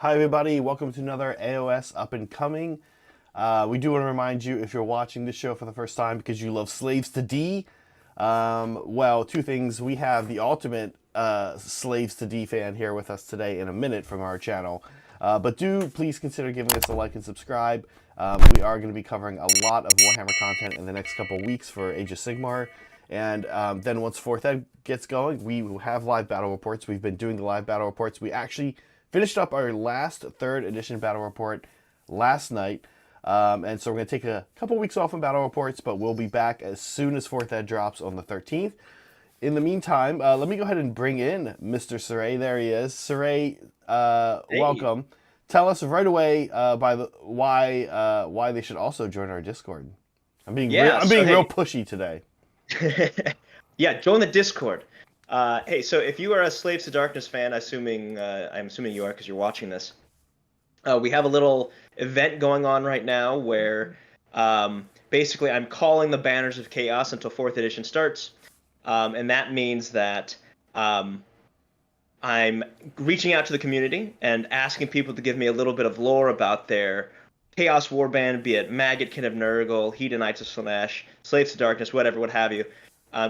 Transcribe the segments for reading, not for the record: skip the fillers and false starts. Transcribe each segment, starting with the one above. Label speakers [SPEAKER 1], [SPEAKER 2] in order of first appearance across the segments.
[SPEAKER 1] Hi everybody, welcome to another AOS Up and Coming. We do want to remind you, if you're watching this show for the first time because you love Slaves to D, well, two things. We have the ultimate Slaves to D fan here with us today in a minute from our channel. But do please consider giving us a like and subscribe. We are going to be covering a lot of Warhammer content in the next couple weeks for Age of Sigmar. And then once 4th Ed gets going, we will have live battle reports. We've been doing the live battle reports. We actually finished up our last 3rd edition battle report last night. And so we're going to take a couple weeks off in battle reports, but we'll be back as soon as 4th Ed drops on the 13th. In the meantime, let me go ahead and bring in Mr. Saray. There he is. Saray,
[SPEAKER 2] Hey.
[SPEAKER 1] welcome. Tell us right away why they should also join our Discord. I'm being
[SPEAKER 2] Yeah,
[SPEAKER 1] real pushy today.
[SPEAKER 2] yeah, join the Discord. Hey, so if you are a Slaves to Darkness fan, I'm assuming you are because you're watching this. We have a little event going on right now where basically I'm calling the Banners of Chaos until 4th edition starts. And that means that I'm reaching out to the community and asking people to give me a little bit of lore about their Chaos Warband, be it Maggot, Kin of Nurgle, Hedonites of Slanesh, Slaves to Darkness, whatever, what have you.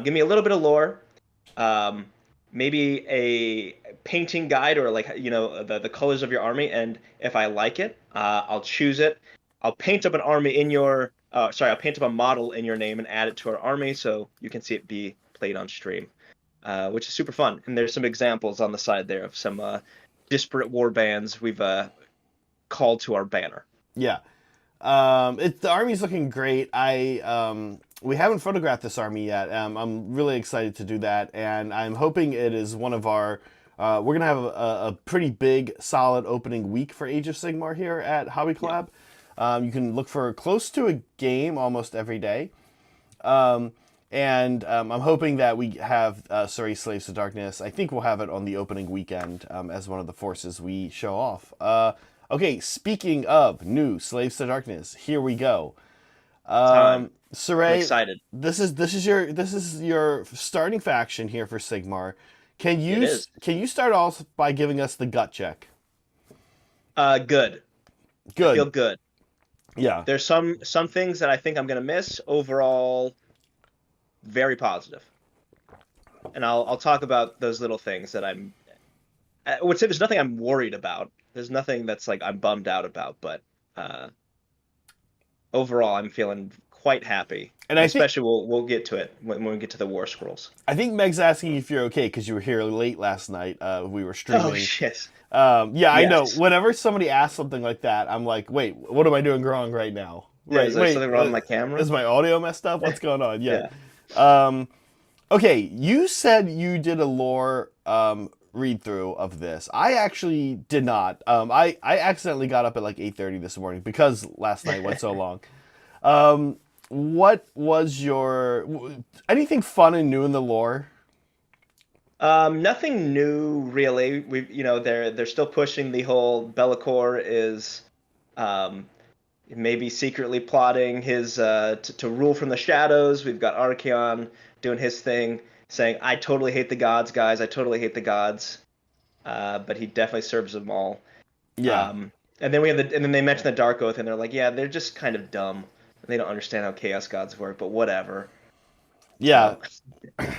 [SPEAKER 2] Give me a little bit of lore, maybe a painting guide or the colors of your army, and if I like it, I'll choose it. I'll paint up an army in your, I'll paint up a model in your name and add it to our army so you can see it be played on stream. Which is super fun. And there's some examples on the side there of some disparate war bands we've called to our banner.
[SPEAKER 1] Yeah. The army's looking great. We haven't photographed this army yet. I'm really excited to do that, and I'm hoping it is one of our... we're going to have a pretty big, solid opening week for Age of Sigmar here at Hobby Collab. Yeah. You can look for close to a game almost every day. And I'm hoping that we have Slaves to Darkness. I think we'll have it on the opening weekend as one of the forces we show off. Okay, speaking of new Slaves to Darkness, here we go.
[SPEAKER 2] I'm
[SPEAKER 1] Saray,
[SPEAKER 2] excited.
[SPEAKER 1] This is your starting faction here for Sigmar. Can you start off by giving us the gut check?
[SPEAKER 2] Good.
[SPEAKER 1] Good.
[SPEAKER 2] I feel good.
[SPEAKER 1] Yeah.
[SPEAKER 2] There's some things that I think I'm gonna miss. Overall, very positive. And I'll talk about those little things that I would say there's nothing I'm worried about. There's nothing that's like I'm bummed out about, but overall I'm feeling quite happy. And especially we'll get to it when we get to the War Scrolls.
[SPEAKER 1] I think Meg's asking if you're okay because you were here late last night. We were streaming.
[SPEAKER 2] Oh shit.
[SPEAKER 1] Yeah,
[SPEAKER 2] yes.
[SPEAKER 1] I know. Whenever somebody asks something like that, I'm like, wait, what am I doing wrong right now?
[SPEAKER 2] Yeah, is there something wrong with my camera?
[SPEAKER 1] Is my audio messed up? What's going on? Yeah. Okay, you said you did a lore read through of this. I actually did not. I accidentally got up at like 8:30 this morning because last night went so long. What was anything fun and new in the lore?
[SPEAKER 2] Nothing new really. They're still pushing the whole Be'lakor is maybe secretly plotting his to rule from the shadows. We've got Archaon doing his thing, saying, "I totally hate the gods, guys. I totally hate the gods," but he definitely serves them all.
[SPEAKER 1] Yeah.
[SPEAKER 2] And then and then they mention the Darkoath, and they're like, "Yeah, they're just kind of dumb. They don't understand how Chaos Gods work, but whatever."
[SPEAKER 1] Yeah,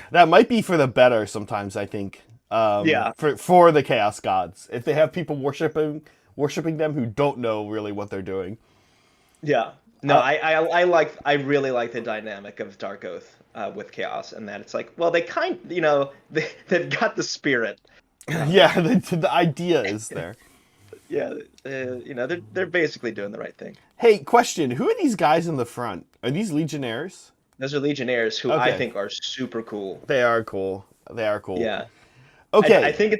[SPEAKER 1] that might be for the better sometimes. I think.
[SPEAKER 2] Yeah.
[SPEAKER 1] For the Chaos Gods, if they have people worshiping them who don't know really what they're doing.
[SPEAKER 2] Yeah. No, I really like the dynamic of Darkoath with Chaos, and that it's like, well, they've got the spirit.
[SPEAKER 1] Yeah, the idea is there.
[SPEAKER 2] Yeah, they're basically doing the right thing.
[SPEAKER 1] Hey, question: who are these guys in the front? Are these Legionnaires?
[SPEAKER 2] Those are Legionnaires who I think are super cool.
[SPEAKER 1] They are cool. They are cool.
[SPEAKER 2] Yeah.
[SPEAKER 1] Okay.
[SPEAKER 2] I think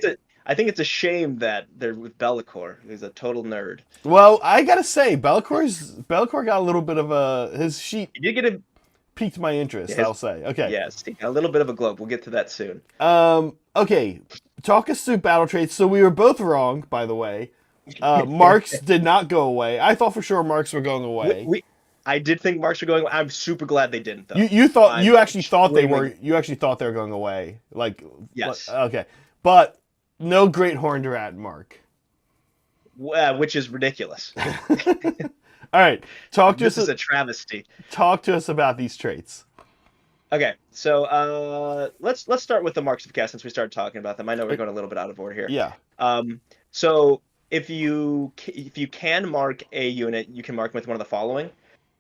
[SPEAKER 2] it's a shame that they're with Be'lakor. He's a total nerd.
[SPEAKER 1] Well, I gotta say, Be'lakor got a little bit of his sheet.
[SPEAKER 2] You get a
[SPEAKER 1] piqued my interest. I'll say. Okay.
[SPEAKER 2] Yes, a little bit of a globe. We'll get to that soon.
[SPEAKER 1] Okay. Talk us through battle traits. So we were both wrong, by the way. Marks did not go away. I thought for sure marks were going away.
[SPEAKER 2] I did think marks were going away. I'm super glad they didn't, though.
[SPEAKER 1] You actually thought they were going away. Like,
[SPEAKER 2] yes.
[SPEAKER 1] Okay. But no Great Horned Rat mark.
[SPEAKER 2] which is ridiculous.
[SPEAKER 1] All right,
[SPEAKER 2] This is a travesty.
[SPEAKER 1] talk to us about these traits.
[SPEAKER 2] Okay, so let's start with the marks of caste since we started talking about them. I know we're going a little bit out of order here.
[SPEAKER 1] Yeah.
[SPEAKER 2] So if you can mark a unit, you can mark them with one of the following.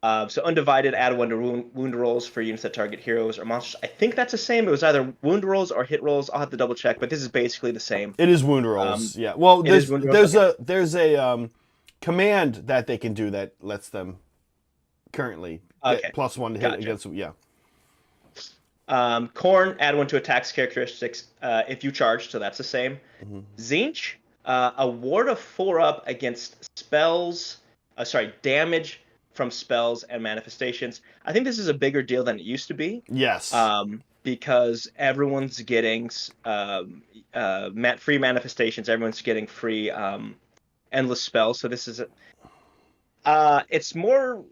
[SPEAKER 2] So undivided, add 1 to wound rolls for units that target heroes or monsters. I think that's the same. It was either wound rolls or hit rolls. I'll have to double check, but this is basically the same.
[SPEAKER 1] It is wound rolls. Yeah. Well, there's a command that they can do that lets them currently get +1 to hit against. Yeah.
[SPEAKER 2] Khorne, add 1 to attacks characteristics if you charge, so that's the same. Tzeentch, a ward of 4 up against spells. Damage from spells and manifestations. I think this is a bigger deal than it used to be.
[SPEAKER 1] Yes.
[SPEAKER 2] Because everyone's getting free manifestations. Everyone's getting free endless spells. So this is it's more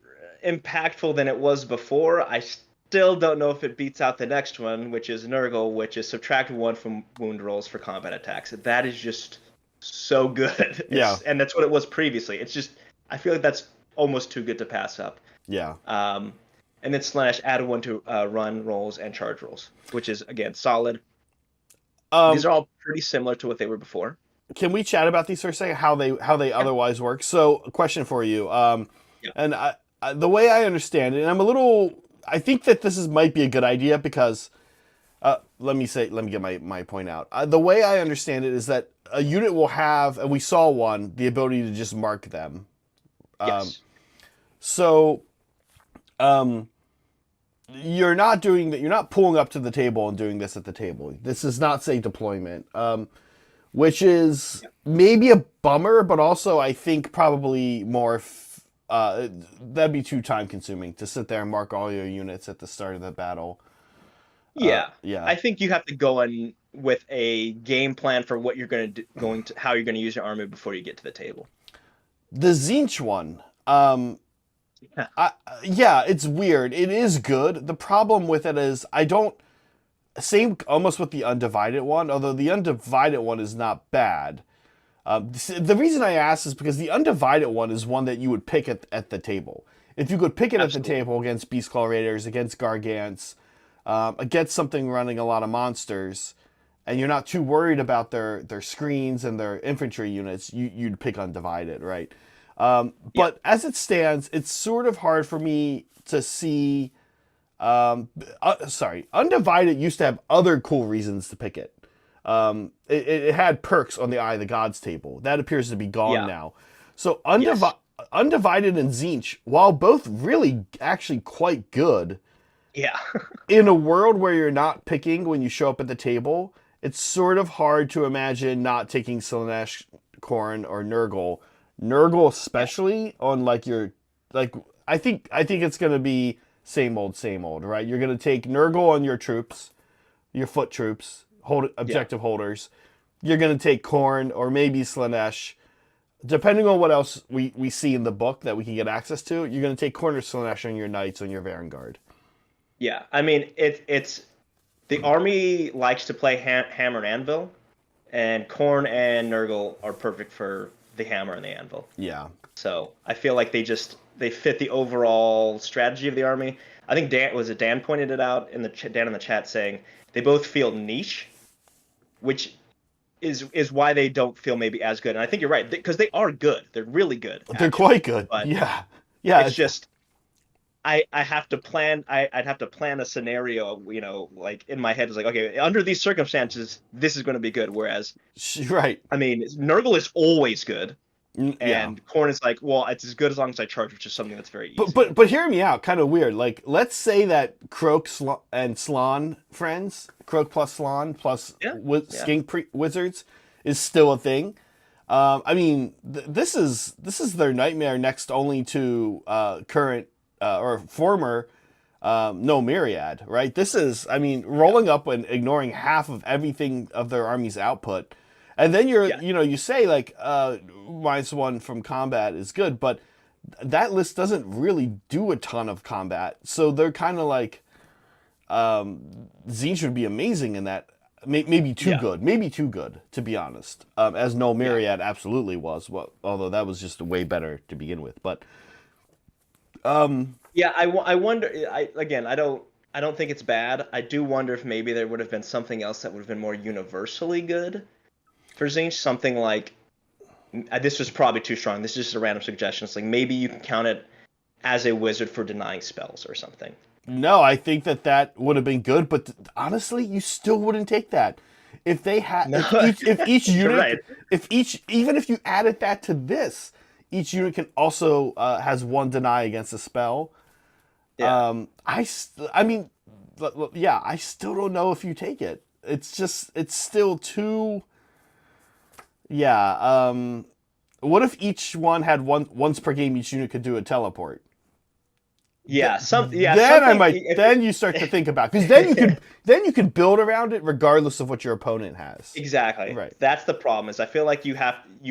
[SPEAKER 2] impactful than it was before. I still don't know if it beats out the next one, which is Nurgle, which is subtract 1 from wound rolls for combat attacks. That is just so good. And that's what it was previously. It's just, I feel like that's almost too good to pass up.
[SPEAKER 1] Yeah.
[SPEAKER 2] And then Slash added 1 to run rolls and charge rolls, which is again solid. These are all pretty similar to what they were before.
[SPEAKER 1] Can we chat about these for a second? How they otherwise work? So, a question for you. And the way I understand it, and I think that this might be a good idea because, let me get my point out. The way I understand it is that a unit will have, and we saw one, the ability to just mark them.
[SPEAKER 2] Yes.
[SPEAKER 1] So, you're not doing that. You're not pulling up to the table and doing this at the table. This is not, say, deployment, which is maybe a bummer, but also I think probably more. That'd be too time consuming to sit there and mark all your units at the start of the battle.
[SPEAKER 2] Yeah. I think you have to go in with a game plan for what you're how you're going to use your army before you get to the table.
[SPEAKER 1] The Tzeentch one, it's weird. It is good. The problem with it is same almost with the Undivided one, although the Undivided one is not bad. The reason I ask is because the Undivided one is one that you would pick at the table. If you could pick it at the table against Beastclaw Raiders, against Gargants, against something running a lot of monsters, and you're not too worried about their screens and their infantry units, you'd pick Undivided, right? But as it stands, it's sort of hard for me to see. Undivided used to have other cool reasons to pick it. It had perks on the Eye of the Gods table. That appears to be gone now. So Undivided and Tzeentch, while both really actually quite good, in a world where you're not picking when you show up at the table, it's sort of hard to imagine not taking Slaanesh, Khorne, or Nurgle. Nurgle especially on I think it's gonna be same old, right? You're gonna take Nurgle on your troops, your foot troops, objective holders. You're gonna take Khorne or maybe Slaanesh, depending on what else we see in the book that we can get access to. You're gonna take Khorne or Slaanesh on your knights on your Vanguard.
[SPEAKER 2] Yeah, I mean it's the army likes to play hammer and anvil, and Khorne and Nurgle are perfect for the hammer and the anvil.
[SPEAKER 1] Yeah.
[SPEAKER 2] So I feel like they fit the overall strategy of the army. I think Dan pointed it out Dan in the chat saying they both feel niche, which is why they don't feel maybe as good. And I think you're right because they are good. They're really good.
[SPEAKER 1] They're quite good. Yeah.
[SPEAKER 2] It's just I have to plan. I'd have to plan a scenario, like in my head. It's like, okay, under these circumstances, this is going to be good. Whereas,
[SPEAKER 1] right.
[SPEAKER 2] I mean, Nurgle is always good, and Khorne is like, well, it's as good as long as I charge, which is something that's very easy.
[SPEAKER 1] But hear me out. Kind of weird. Like, let's say that Croak and Slann friends, Croak plus Slann plus Skink Wizards, is still a thing. I mean, this is their nightmare next only to current. Or former no Myriad, right? This is, I mean, rolling up and ignoring half of everything of their army's output. And then you say like -1 from combat is good, but that list doesn't really do a ton of combat. So they're kind of like, Tzeentch would be amazing in that. maybe too
[SPEAKER 2] Yeah.
[SPEAKER 1] good, maybe too good, to be honest. As No Myriad absolutely was, well, although that was just way better to begin with. But
[SPEAKER 2] Yeah, I wonder. I don't think it's bad. I do wonder if maybe there would have been something else that would have been more universally good for Zinch. Something like this was probably too strong. This is just a random suggestion. It's like maybe you can count it as a wizard for denying spells or something.
[SPEAKER 1] no, I think that would have been good. But honestly, you still wouldn't take that. If they had,
[SPEAKER 2] No,
[SPEAKER 1] if each
[SPEAKER 2] you're
[SPEAKER 1] unit,
[SPEAKER 2] right.
[SPEAKER 1] if each, even if you added that to this, each unit can also has one deny against a spell.
[SPEAKER 2] Yeah.
[SPEAKER 1] I mean, yeah, I still don't know if you take it. It's still too, yeah. What if each one had once per game each unit could do a teleport? Then I
[SPEAKER 2] Something.
[SPEAKER 1] might. Then you start to think about, because then you can build around it regardless of what your opponent has.
[SPEAKER 2] Exactly.
[SPEAKER 1] Right.
[SPEAKER 2] That's the problem. Is I feel like you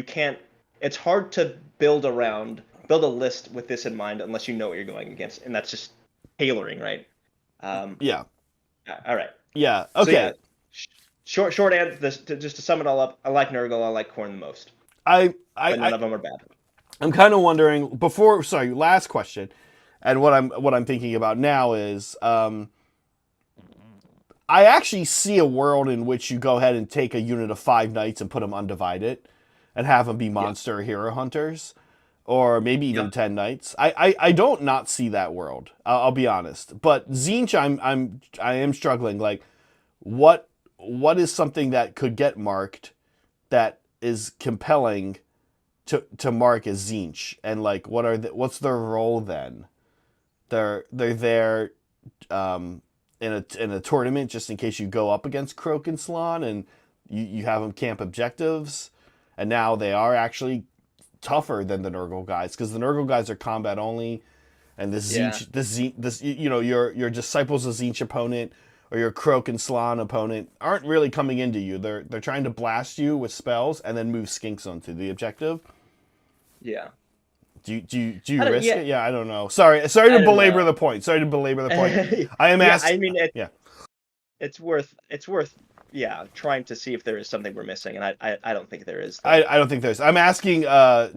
[SPEAKER 2] can't. It's hard to build a list with this in mind unless you know what you're going against, and that's just tailoring, right?
[SPEAKER 1] Yeah.
[SPEAKER 2] All right.
[SPEAKER 1] Yeah.
[SPEAKER 2] So
[SPEAKER 1] Okay.
[SPEAKER 2] yeah, short answer. Just to sum it all up, I like Nurgle. I like Khorne the most, but none of them are bad.
[SPEAKER 1] I'm kind of wondering before. Sorry, last question, and what I'm thinking about now is, I actually see a world in which you go ahead and take a unit of 5 knights and put them undivided, and have them be monster hero hunters, or maybe even 10 knights. I don't not see that world. I'll be honest, but Tzeentch, I am struggling. Like, what is something that could get marked that is compelling to mark as Tzeentch, and like what's their role then? They're there in a tournament just in case you go up against Croak and Slann and you have them camp objectives, and now they are actually tougher than the Nurgle guys, because the Nurgle guys are combat only, and this your disciples of Tzeentch opponent or your Croak and Slann opponent aren't really coming into you. They're trying to blast you with spells and then move skinks onto the objective.
[SPEAKER 2] Yeah.
[SPEAKER 1] Do you risk
[SPEAKER 2] yeah.
[SPEAKER 1] it? Yeah, I don't know. Sorry to belabor the point. Sorry to belabor the point. I am asking.
[SPEAKER 2] I mean,
[SPEAKER 1] yeah.
[SPEAKER 2] It's worth trying to see if there is something we're missing, and I don't think there is.
[SPEAKER 1] I don't think there's. I'm asking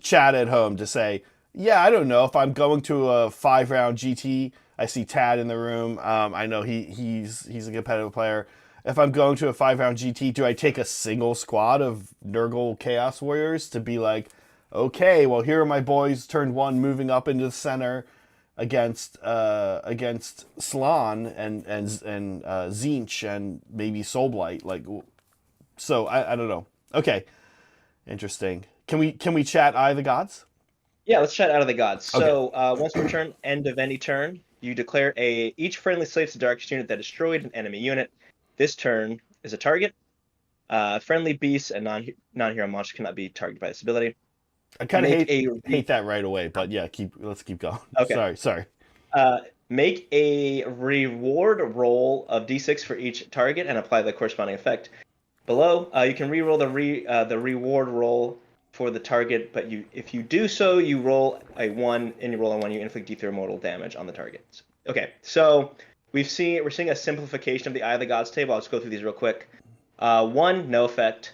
[SPEAKER 1] Chad at home to say, yeah, I don't know if I'm going to a 5-round GT. I see Tad in the room. I know he's a competitive player. If I'm going to a 5-round GT, do I take a single squad of Nurgle Chaos Warriors to be like, okay, well, here are my boys, turn 1, moving up into the center against Slann and Tzeentch and maybe Soulblight. Like, so I don't know. Okay, interesting. Can we chat Eye of the Gods?
[SPEAKER 2] Yeah, let's chat Out of the Gods.
[SPEAKER 1] Okay.
[SPEAKER 2] So once per turn, end of any turn, you declare each friendly Slaves to Darkest unit that destroyed an enemy unit. This turn is a target. Friendly beasts and non-hero monsters cannot be targeted by this ability.
[SPEAKER 1] I kind of hate that right away, but yeah, let's keep going.
[SPEAKER 2] Okay.
[SPEAKER 1] Sorry.
[SPEAKER 2] Make a reward roll of d6 for each target and apply the corresponding effect. Below, you can re-roll the reward roll for the target, but if you do so, you roll a 1, and you roll a 1, you inflict d3 mortal damage on the target. Okay, so we're seeing a simplification of the Eye of the Gods table. I'll just go through these real quick. 1, no effect.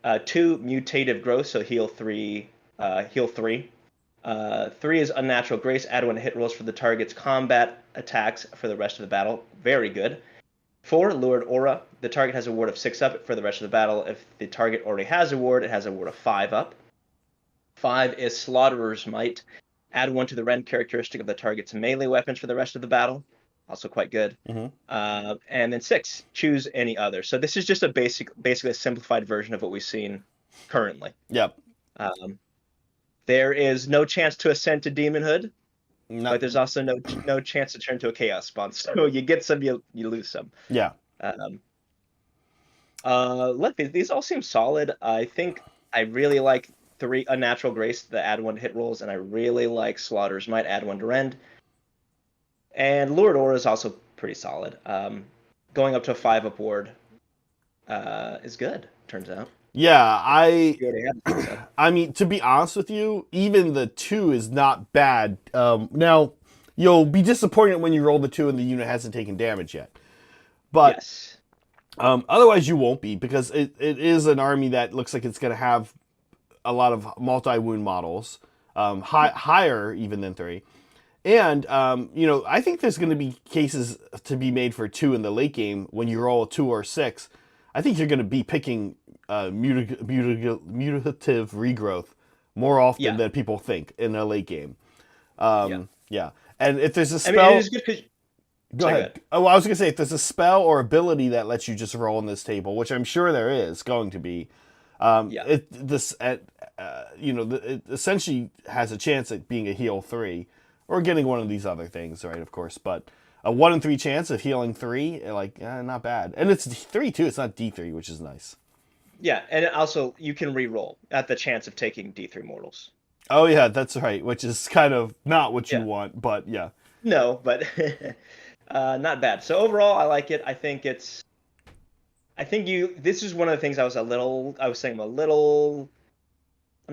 [SPEAKER 2] 2, mutative growth, so heal 3. 3 is unnatural grace. Add 1 hit rolls for the target's combat attacks for the rest of the battle. Very good. 4, lured aura. The target has a ward of 6 up for the rest of the battle. If the target already has a ward, it has a ward of 5 up. 5 is slaughterer's might. Add 1 to the rend characteristic of the target's melee weapons for the rest of the battle. Also quite good.
[SPEAKER 1] Mm-hmm.
[SPEAKER 2] And then 6, choose any other. So this is just basically a simplified version of what we've seen currently.
[SPEAKER 1] Yep.
[SPEAKER 2] There is no chance to ascend to demonhood, but there's also no chance to turn to a chaos spawn. So you get some, you lose some.
[SPEAKER 1] Yeah.
[SPEAKER 2] Look, these all seem solid. I think I really like 3 unnatural grace, the add 1 hit rolls, and I really like slaughters might add 1 to rend. And lured aura is also pretty solid. Going up to a 5 up ward is good, turns out.
[SPEAKER 1] Yeah, I mean, to be honest with you, even the 2 is not bad. Now, you'll be disappointed when you roll the 2 and the unit hasn't taken damage yet. But
[SPEAKER 2] yes.
[SPEAKER 1] Otherwise, you won't be because it is an army that looks like it's going to have a lot of multi-wound models, higher even than 3. And, I think there's going to be cases to be made for 2 in the late game when you roll a 2 or 6. I think you're going to be picking mutative regrowth more often than people think in the late game. Yeah. And if there's a spell...
[SPEAKER 2] I mean, it is good because...
[SPEAKER 1] Go ahead. Oh, I was going to say, if there's a spell or ability that lets you just roll on this table, which I'm sure there is going to be, it essentially has a chance at being a heal 3, or getting one of these other things, right? Of course, but a 1 in 3 chance of healing 3, not bad, and it's 3 too. It's not D3, which is nice.
[SPEAKER 2] Yeah, and also you can re-roll at the chance of taking D3 mortals.
[SPEAKER 1] Oh yeah, that's right. Which is kind of not what you want, but yeah.
[SPEAKER 2] No, but not bad. So overall, I like it. I think this is one of the things I'm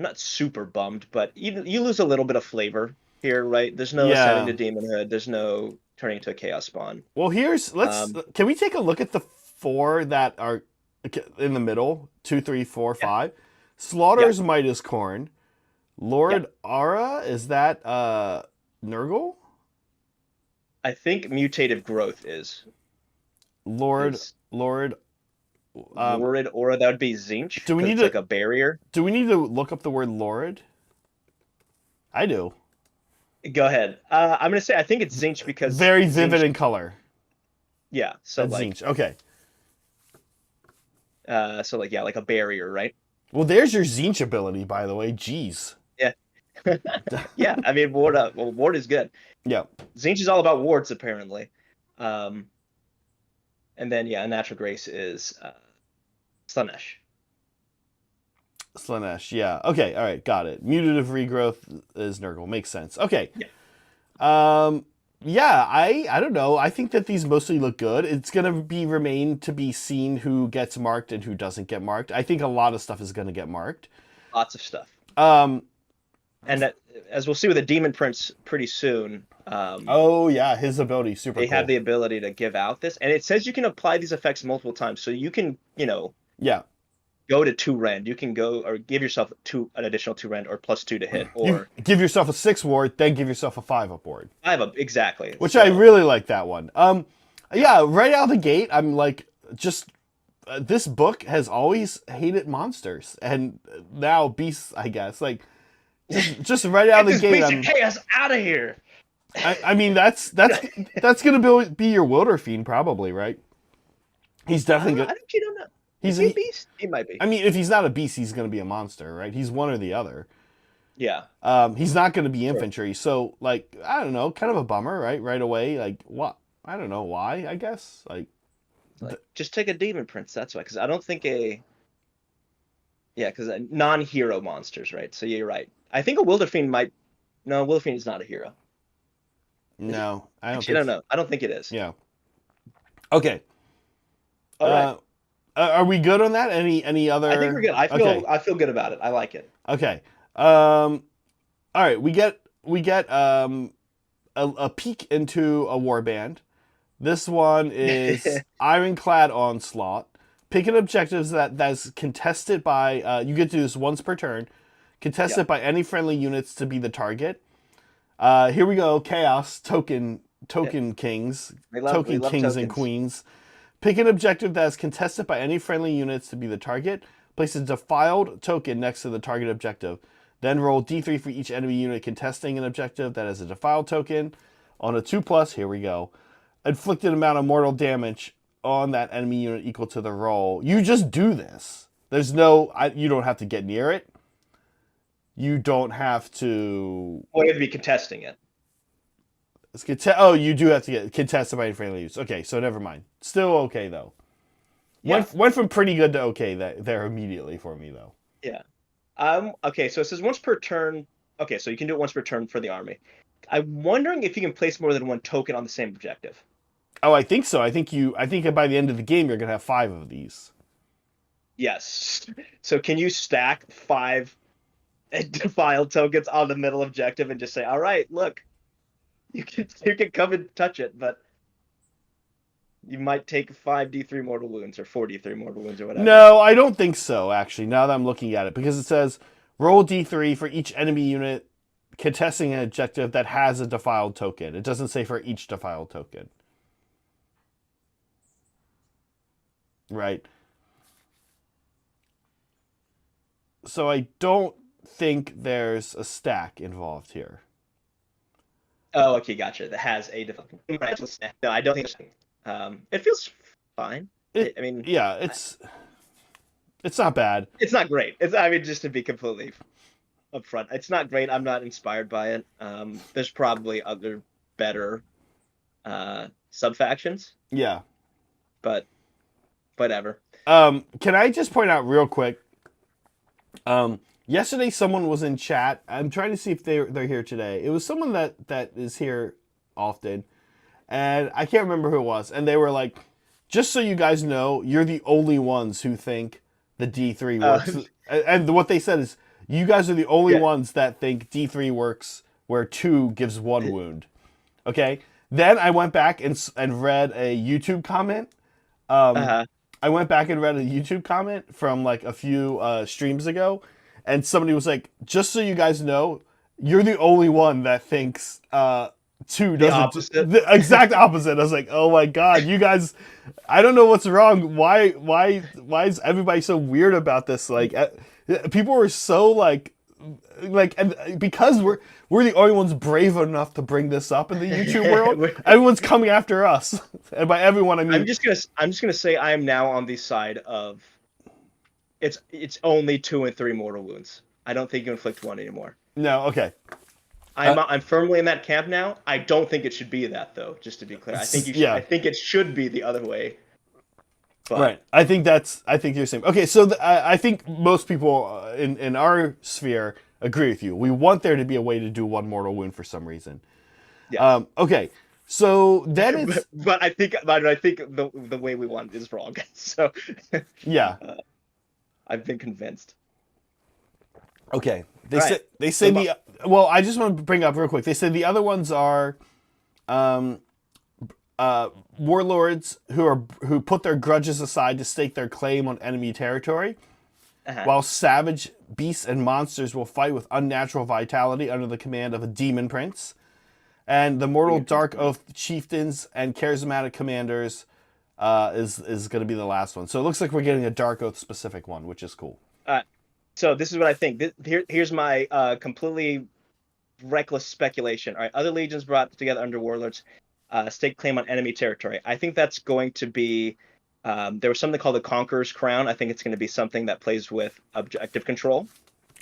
[SPEAKER 2] not super bummed, but even you lose a little bit of flavor here, right? There's no ascending to demonhood. There's no turning into a chaos spawn.
[SPEAKER 1] Well, can we take a look at the 4 that are in the middle? 2, 3, 4, 5. Slaughter's Might is Corn. Lord Ara, is that Nurgle?
[SPEAKER 2] I think mutative growth is.
[SPEAKER 1] Lord
[SPEAKER 2] Lurid Aura, that would be Tzeentch.
[SPEAKER 1] Do we need
[SPEAKER 2] like a barrier?
[SPEAKER 1] Do we need to look up the word Lurid? I do.
[SPEAKER 2] Go ahead. I'm gonna say I think it's Tzeentch because
[SPEAKER 1] very vivid in color.
[SPEAKER 2] Yeah. So
[SPEAKER 1] that's Tzeentch. Okay.
[SPEAKER 2] So like a barrier, right?
[SPEAKER 1] Well, there's your Tzeentch ability, by the way. Jeez.
[SPEAKER 2] Yeah. Yeah. I mean, ward is good.
[SPEAKER 1] Yeah.
[SPEAKER 2] Tzeentch is all about wards, apparently. And then Natural Grace is Slaanesh.
[SPEAKER 1] Slaanesh, yeah. Okay, all right, got it. Mutative regrowth is Nurgle. Makes sense. Okay.
[SPEAKER 2] Yeah.
[SPEAKER 1] I don't know. I think that these mostly look good. It's gonna remain to be seen who gets marked and who doesn't get marked. I think a lot of stuff is gonna get marked.
[SPEAKER 2] Lots of stuff. And that, as we'll see with the Demon Prince pretty soon.
[SPEAKER 1] His ability super.
[SPEAKER 2] They have the ability to give out this, and it says you can apply these effects multiple times, so you can, go to 2 rend. You can go or give yourself an additional 2 rend or +2 to hit, or
[SPEAKER 1] you give yourself a 6 ward, then give yourself a 5 up ward.
[SPEAKER 2] 5 up, exactly.
[SPEAKER 1] Which I really like that one. Right out of the gate, I'm like, this book has always hated monsters, and now beasts, I guess. Like, just right out of the gate,
[SPEAKER 2] I'm chaos out of here.
[SPEAKER 1] I mean, that's gonna be your Wilder Fiend, probably, right? He's definitely good.
[SPEAKER 2] You don't know.
[SPEAKER 1] He's
[SPEAKER 2] a beast. He might be.
[SPEAKER 1] I mean, if he's not a beast, he's gonna be a monster, right? He's one or the other.
[SPEAKER 2] Yeah.
[SPEAKER 1] He's not gonna be infantry, so like, I don't know, kind of a bummer, right? Right away, like, what? I don't know why. I guess
[SPEAKER 2] just take a Demon Prince. That's why, because I don't think because non-hero monsters, right? So you're right. I think a Wilder Fiend might. No, Wilder Fiend is not a hero.
[SPEAKER 1] No, I don't.
[SPEAKER 2] I don't know. I don't think it is.
[SPEAKER 1] Yeah. Okay.
[SPEAKER 2] All right.
[SPEAKER 1] Are we good on that? Any other?
[SPEAKER 2] I think we're good. I feel good about it. I like it.
[SPEAKER 1] Okay. All right. We get a peek into a warband. This one is Ironclad Onslaught. Pick an objective that's contested by. You get to do this once per turn. Contested by any friendly units to be the target. Here we go. Chaos token kings.
[SPEAKER 2] We love
[SPEAKER 1] kings
[SPEAKER 2] tokens.
[SPEAKER 1] And queens. Pick an objective that is contested by any friendly units to be the target. Place a defiled token next to the target objective. Then roll D3 for each enemy unit contesting an objective that has a defiled token. On a 2+, here we go. Inflicted amount of mortal damage on that enemy unit equal to the roll. You just do this. There's no... you don't have to get near it. You don't have to...
[SPEAKER 2] Well, you have to be contesting it.
[SPEAKER 1] You do have to get contested by any friendly use. Okay, so never mind. Still okay, though.
[SPEAKER 2] Yeah.
[SPEAKER 1] Went from pretty good to okay there immediately for me, though.
[SPEAKER 2] Yeah. Okay, so it says once per turn. Okay, so you can do it once per turn for the army. I'm wondering if you can place more than 1 token on the same objective.
[SPEAKER 1] Oh, I think so. I think by the end of the game, you're going to have 5 of these.
[SPEAKER 2] Yes. So can you stack 5 defiled tokens on the middle objective and just say, all right, look, you can come and touch it, but You might take 5d3 mortal wounds or 4d3 mortal wounds or whatever.
[SPEAKER 1] No, I don't think so, actually, now that I'm looking at it. Because it says, roll d3 for each enemy unit contesting an objective that has a defiled token. It doesn't say for each defiled token. Right. So I don't think there's a stack involved here.
[SPEAKER 2] Oh, okay, gotcha. That has a default. No, I don't think so. It feels fine. I mean,
[SPEAKER 1] yeah, it's not bad.
[SPEAKER 2] it's not great. I mean, just to be completely upfront, it's not great. I'm not inspired by it. There's probably other better subfactions,
[SPEAKER 1] Yeah.
[SPEAKER 2] but whatever.
[SPEAKER 1] Can I just point out real quick? Yesterday someone was in chat. I'm trying to see if they're here today. It was someone that is here often, and I can't remember who it was. And they were like, "Just so you guys know, you're the only ones who think the D3 works." And what they said is, "You guys are the only ones that think D3 works where 2 gives 1 wound." Okay. Then I went back and read a YouTube comment. I went back and read a YouTube comment from like a few streams ago, and somebody was like, "Just so you guys know, you're the only one that thinks 2 doesn't the exact opposite." I was like, "Oh my god, you guys! I don't know what's wrong. Why is everybody so weird about this? Like, people were so like, and because we're the only ones brave enough to bring this up in the YouTube world, everyone's coming after us." And by everyone, I mean
[SPEAKER 2] I'm just gonna say I am now on the side of it's only 2 and 3 mortal wounds. I don't think you inflict 1 anymore.
[SPEAKER 1] No, okay.
[SPEAKER 2] I'm firmly in that camp now. I don't think it should be that though. Just to be clear, I think I think it should be the other way. But...
[SPEAKER 1] Right. I think you're saying. Okay, so I think most people in our sphere agree with you. We want there to be a way to do 1 mortal wound for some reason.
[SPEAKER 2] Yeah.
[SPEAKER 1] Okay. So then it's.
[SPEAKER 2] But I think the way we want it is wrong. So.
[SPEAKER 1] Yeah.
[SPEAKER 2] I've been convinced.
[SPEAKER 1] Okay. They say well, I just want to bring up real quick. They say the other ones are warlords who put their grudges aside to stake their claim on enemy territory, while savage beasts and monsters will fight with unnatural vitality under the command of a demon prince, and the mortal Darkoath chieftains and charismatic commanders is going to be the last one. So it looks like we're getting a Darkoath specific one, which is cool.
[SPEAKER 2] So this is what I think. Here's my completely reckless speculation. All right, other legions brought together under warlords stake claim on enemy territory. I think that's going to be there was something called the Conqueror's Crown. I think it's going to be something that plays with objective control.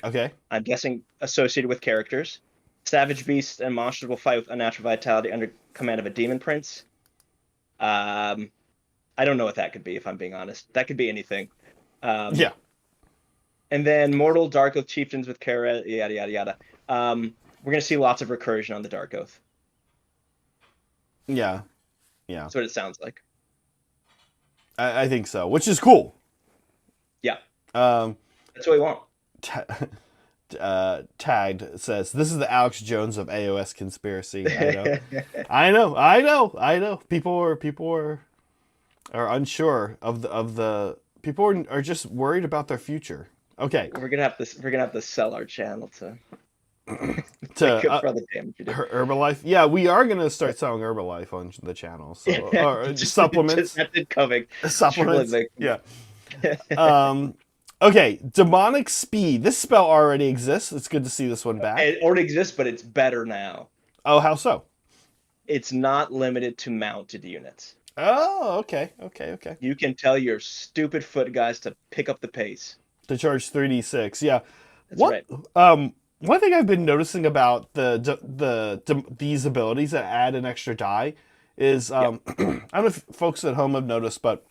[SPEAKER 1] Okay.
[SPEAKER 2] I'm guessing associated with characters. Savage beasts and monsters will fight with unnatural vitality under command of a demon prince. I don't know what that could be, if I'm being honest. That could be anything.
[SPEAKER 1] Yeah.
[SPEAKER 2] And then mortal Darkoath chieftains with Kara, yada yada yada. We're gonna see lots of recursion on the Darkoath.
[SPEAKER 1] Yeah.
[SPEAKER 2] That's what it sounds like.
[SPEAKER 1] I think so, which is cool.
[SPEAKER 2] Yeah. That's what we want.
[SPEAKER 1] Tagged says, "This is the Alex Jones of AOS conspiracy." I know. I know. People are unsure of the people are just worried about their future. Okay.
[SPEAKER 2] We're gonna have to sell our channel to
[SPEAKER 1] Herbalife. Yeah, we are gonna start selling Herbalife on the channel. So or supplements.
[SPEAKER 2] Just coming.
[SPEAKER 1] Supplements. Yeah. Okay, demonic speed. This spell already exists. It's good to see this one back.
[SPEAKER 2] It already exists, but it's better now.
[SPEAKER 1] Oh, how so?
[SPEAKER 2] It's not limited to mounted units.
[SPEAKER 1] Oh, okay.
[SPEAKER 2] You can tell your stupid foot guys to pick up the pace.
[SPEAKER 1] To charge 3d6, yeah.
[SPEAKER 2] That's right.
[SPEAKER 1] One thing I've been noticing about these abilities that add an extra die is I don't know if folks at home have noticed, but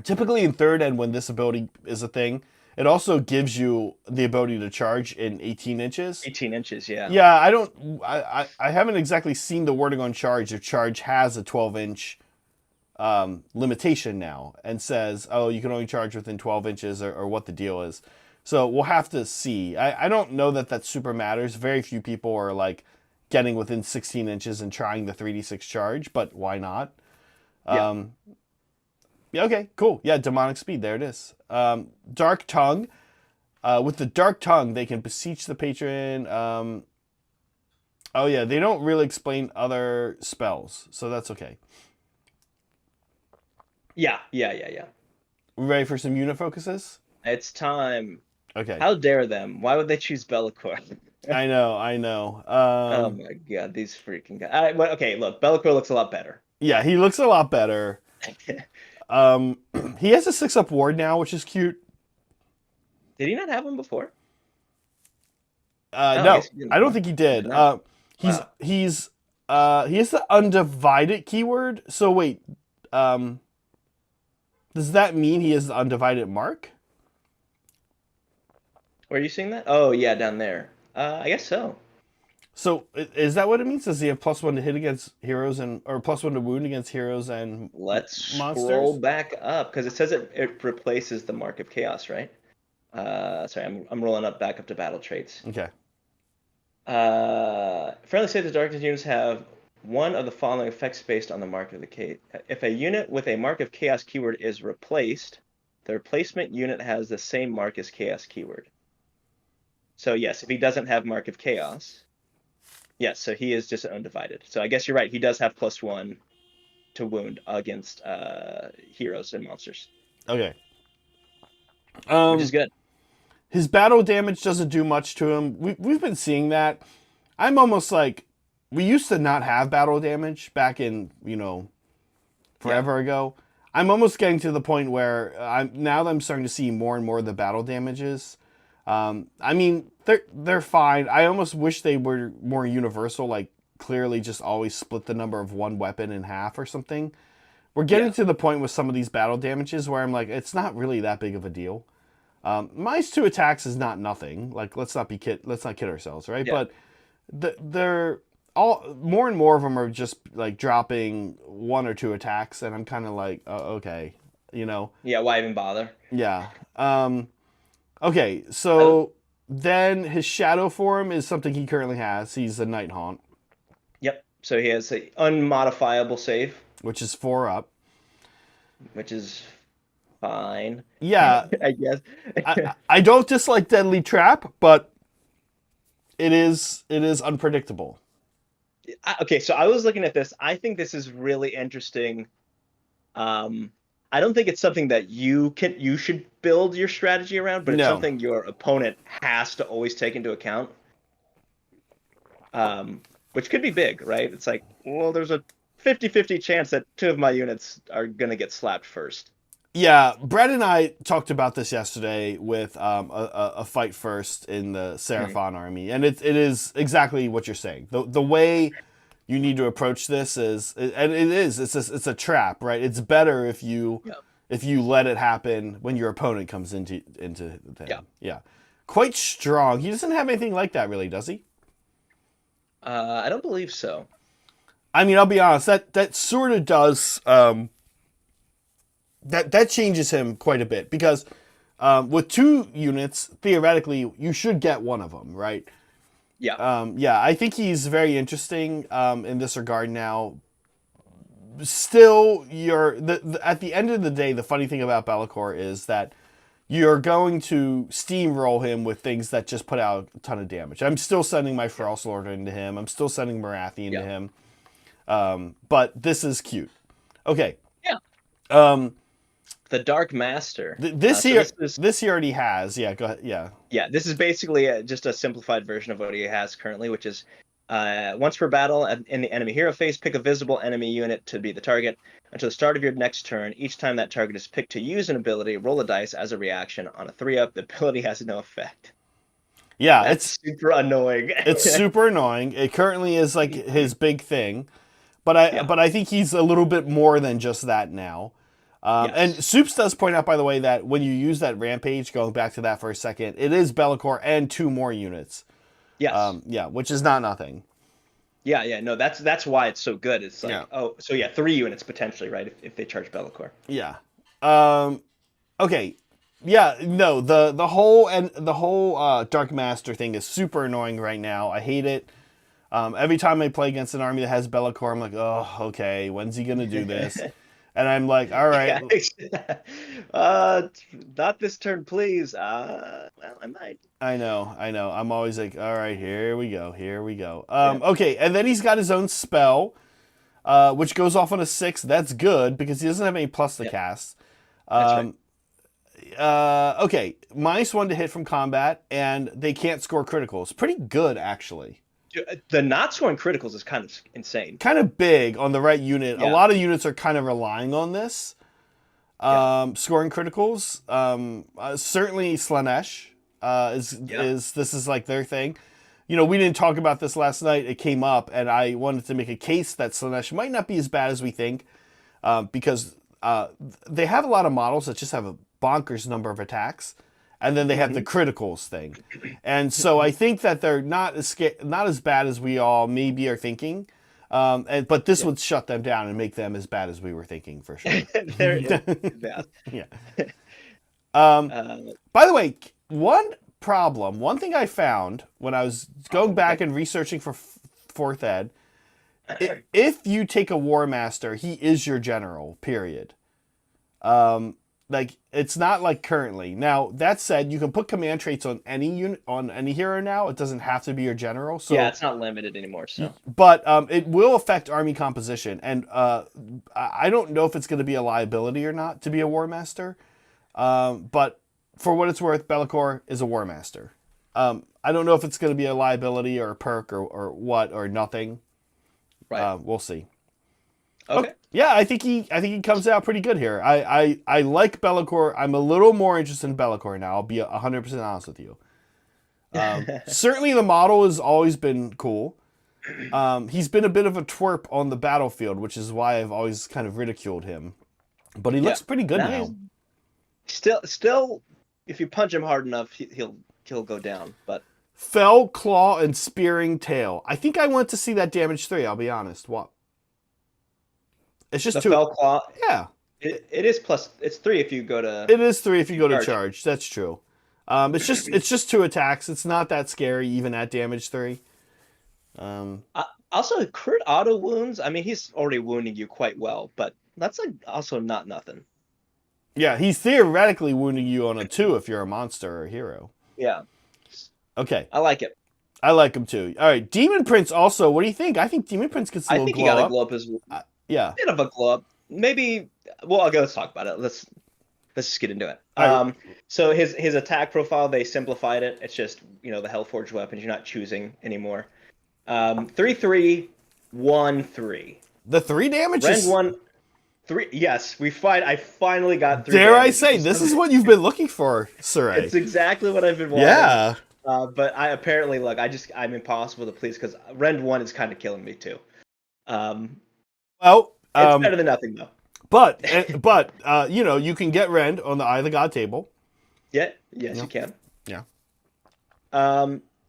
[SPEAKER 1] typically in third ed when this ability is a thing, it also gives you the ability to charge in 18 inches.
[SPEAKER 2] 18 inches, yeah.
[SPEAKER 1] Yeah, I haven't exactly seen the wording on charge if charge has a 12-inch limitation now and says, oh, you can only charge within 12 inches or what the deal is. So we'll have to see. I don't know that super matters. Very few people are like getting within 16 inches and trying the 3d6 charge, but why not?
[SPEAKER 2] Yeah.
[SPEAKER 1] Yeah, okay, cool. Yeah, demonic speed. There it is. Dark tongue. With the dark tongue, they can beseech the patron. Oh yeah, they don't really explain other spells, so that's okay.
[SPEAKER 2] Yeah.
[SPEAKER 1] We ready for some unit focuses?
[SPEAKER 2] It's time.
[SPEAKER 1] Okay.
[SPEAKER 2] How dare them? Why would they choose Bellicor?
[SPEAKER 1] I know, I know.
[SPEAKER 2] Oh my god, these freaking guys. Well, okay, look, Bellicor looks a lot better.
[SPEAKER 1] Yeah, he looks a lot better. Um, he has a 6-up ward now, which is cute.
[SPEAKER 2] Did he not have one before? Oh, I
[SPEAKER 1] No,
[SPEAKER 2] guess he didn't.
[SPEAKER 1] I don't
[SPEAKER 2] Huh?
[SPEAKER 1] think he
[SPEAKER 2] He
[SPEAKER 1] did.
[SPEAKER 2] did not.
[SPEAKER 1] He's
[SPEAKER 2] Wow.
[SPEAKER 1] he's he has the undivided keyword. So wait, um, does that mean he has the undivided mark?
[SPEAKER 2] Where are you seeing that? Oh, yeah, down there. I guess so.
[SPEAKER 1] So is that what it means? Does he have +1 to hit against heroes and or +1 to wound against heroes and
[SPEAKER 2] Let's scroll
[SPEAKER 1] monsters?
[SPEAKER 2] back up because it says it replaces the Mark of Chaos, right? Sorry, I'm rolling up back up to battle traits.
[SPEAKER 1] Okay.
[SPEAKER 2] Friendly Save the Darkness units have one of the following effects based on the Mark of the Chaos. If a unit with a Mark of Chaos keyword is replaced, the replacement unit has the same Mark as Chaos keyword. So yes, if he doesn't have Mark of Chaos, yes, so he is just undivided. So I guess you're right. He does have +1 to wound against heroes and monsters,
[SPEAKER 1] Okay.
[SPEAKER 2] which is good.
[SPEAKER 1] His battle damage doesn't do much to him. We've been seeing that. I'm almost like we used to not have battle damage back in forever ago. I'm almost getting to the point where now that I'm starting to see more and more of the battle damages. I mean, they're fine. I almost wish they were more universal, like clearly just always split the number of one weapon in half or something. We're getting to the point with some of these battle damages where I'm like, it's not really that big of a deal. Minus 2 attacks is not nothing. Like let's not kid ourselves, right?
[SPEAKER 2] Yeah.
[SPEAKER 1] But they're all more and more of them are just like dropping 1 or 2 attacks, and I'm kind of like, okay, you know.
[SPEAKER 2] Yeah, why even bother?
[SPEAKER 1] Yeah. Okay,
[SPEAKER 2] I don't,
[SPEAKER 1] so then his shadow form is something he currently has. He's a Night Haunt,
[SPEAKER 2] yep. So he has a unmodifiable save,
[SPEAKER 1] which is 4 up.
[SPEAKER 2] which is fine,
[SPEAKER 1] Yeah,
[SPEAKER 2] I guess.
[SPEAKER 1] I don't dislike Deadly Trap, but it is unpredictable.
[SPEAKER 2] Okay, so I was looking at this. I think this is really interesting. I don't think it's something that you should build your strategy around, but it's
[SPEAKER 1] No.
[SPEAKER 2] something your opponent has to always take into account. Which could be big, right? It's like, well, there's a 50-50 chance that 2 of my units are gonna get slapped first.
[SPEAKER 1] Yeah, Brad and I talked about this yesterday with a fight first in the Seraphon army, and it is exactly what you're saying. The way you need to approach this is, and it's a trap, right? It's better if you
[SPEAKER 2] Yeah.
[SPEAKER 1] let it happen when your opponent comes into the thing.
[SPEAKER 2] Yeah.
[SPEAKER 1] Yeah, quite strong. He doesn't have anything like that, really, does he?
[SPEAKER 2] I don't believe so.
[SPEAKER 1] I mean, I'll be honest. That sort of does. That changes him quite a bit because with 2 units, theoretically, you should get one of them, right?
[SPEAKER 2] Yeah.
[SPEAKER 1] Yeah, I think he's very interesting in this regard now. Still, at the end of the day, the funny thing about Be'lakor is that you're going to steamroll him with things that just put out a ton of damage. I'm still sending my Frost Lord into him. I'm still sending Marathi into
[SPEAKER 2] Yeah.
[SPEAKER 1] him. But this is cute. Okay.
[SPEAKER 2] Yeah. The Dark Master.
[SPEAKER 1] This
[SPEAKER 2] So
[SPEAKER 1] this he already has. Yeah, go ahead. Yeah.
[SPEAKER 2] yeah, this is basically just a simplified version of what he has currently, which is once per battle in the enemy hero phase, pick a visible enemy unit to be the target. Until the start of your next turn, each time that target is picked to use an ability, roll a dice as a reaction. On a 3-up, the ability has no effect.
[SPEAKER 1] Yeah,
[SPEAKER 2] That's super annoying.
[SPEAKER 1] it's super annoying. It currently is like his big thing, but
[SPEAKER 2] Yeah.
[SPEAKER 1] I think he's a little bit more than just that now.
[SPEAKER 2] Yes.
[SPEAKER 1] And Soups does point out, by the way, that when you use that rampage, going back to that for a second, it is Be'lakor and 2 more units.
[SPEAKER 2] Yes.
[SPEAKER 1] Yeah, which is not nothing.
[SPEAKER 2] Yeah. No, that's why it's so good. It's like,
[SPEAKER 1] Yeah.
[SPEAKER 2] oh, so yeah, 3 units potentially, right? If they charge Be'lakor.
[SPEAKER 1] Yeah. Okay. Yeah. No. The whole Dark Master thing is super annoying right now. I hate it. Every time I play against an army that has Be'lakor, I'm like, oh, okay, when's he gonna do this? And I'm like, all right.
[SPEAKER 2] Yeah. Not this turn, please. Well, I might.
[SPEAKER 1] I know. I'm always like, all right, here we go.
[SPEAKER 2] Yeah.
[SPEAKER 1] Okay, and then he's got his own spell, which goes off on a 6. That's good because he doesn't have any plus to
[SPEAKER 2] Yep.
[SPEAKER 1] cast.
[SPEAKER 2] That's right.
[SPEAKER 1] Okay, -1 to hit from combat, and they can't score criticals. Pretty good, actually.
[SPEAKER 2] The not scoring criticals is kind of insane.
[SPEAKER 1] Kind of big on the right unit. A
[SPEAKER 2] Yeah.
[SPEAKER 1] lot of units are kind of relying on this.
[SPEAKER 2] Yeah.
[SPEAKER 1] Scoring criticals. Certainly Slanesh this is like their thing. You know, we didn't talk about this last night. It came up, and I wanted to make a case that Slanesh might not be as bad as we think, because they have a lot of models that just have a bonkers number of attacks, and then they have the criticals thing, and so I think that they're not as bad as we all maybe are thinking. But this would shut them down and make them as bad as we were thinking for sure.
[SPEAKER 2] Yeah.
[SPEAKER 1] Yeah. By the way, one thing I found when I was going back and researching for 4th ed, if you take a War Master, he is your general, period. Like, it's not like currently. Now, that said, you can put command traits on any unit, on any hero now. It doesn't have to be your general. So,
[SPEAKER 2] Yeah, it's not limited anymore. So,
[SPEAKER 1] but it will affect army composition, and I don't know if it's going to be a liability or not to be a War Master. But for what it's worth, Be'lakor is a War Master. I don't know if it's going to be a liability or a perk or what or nothing.
[SPEAKER 2] right.
[SPEAKER 1] We'll see.
[SPEAKER 2] Okay.
[SPEAKER 1] Yeah, I think he comes out pretty good here. I like Be'lakor. I'm a little more interested in Be'lakor now. I'll be 100% honest with you. Certainly the model has always been cool. He's been a bit of a twerp on the battlefield, which is why I've always kind of ridiculed him. But he looks pretty good now.
[SPEAKER 2] Still, if you punch him hard enough, he'll go down. But
[SPEAKER 1] Fell, claw, and spearing tail. I think I want to see that damage 3. I'll be honest. What? It's just
[SPEAKER 2] the
[SPEAKER 1] 2.
[SPEAKER 2] fell claw.
[SPEAKER 1] Yeah.
[SPEAKER 2] It is plus. It's 3 if you go to.
[SPEAKER 1] It is 3 if you go to charge. That's true. It's just 2 attacks. It's not that scary even at damage 3.
[SPEAKER 2] Also, crit auto wounds. I mean, he's already wounding you quite well, but that's like also not nothing.
[SPEAKER 1] Yeah, he's theoretically wounding you on a 2 if you're a monster or a hero.
[SPEAKER 2] Yeah.
[SPEAKER 1] Okay.
[SPEAKER 2] I like it.
[SPEAKER 1] I like him too. All right, Demon Prince also. What do you think? I think Demon Prince gets a little glow up.
[SPEAKER 2] I think he got a glow up as well.
[SPEAKER 1] Yeah.
[SPEAKER 2] Bit of a glow up. Maybe. Well, let's talk about it. Let's just get into it.
[SPEAKER 1] Right.
[SPEAKER 2] So his attack profile, they simplified it. It's just the Hellforged weapons. You're not choosing anymore. 3/3, 1/3.
[SPEAKER 1] The 3 damage.
[SPEAKER 2] Rend 1. 3. Yes, I finally got 3.
[SPEAKER 1] Dare I say, this is what you've been looking for, Saray.
[SPEAKER 2] It's exactly what I've been wanting.
[SPEAKER 1] Yeah.
[SPEAKER 2] But I apparently I'm impossible to please because Rend 1 is kind of killing me too.
[SPEAKER 1] Well,
[SPEAKER 2] it's better than nothing though.
[SPEAKER 1] But you can get Rend on the Eye of the God table.
[SPEAKER 2] Yeah. Yes, you can.
[SPEAKER 1] Yeah.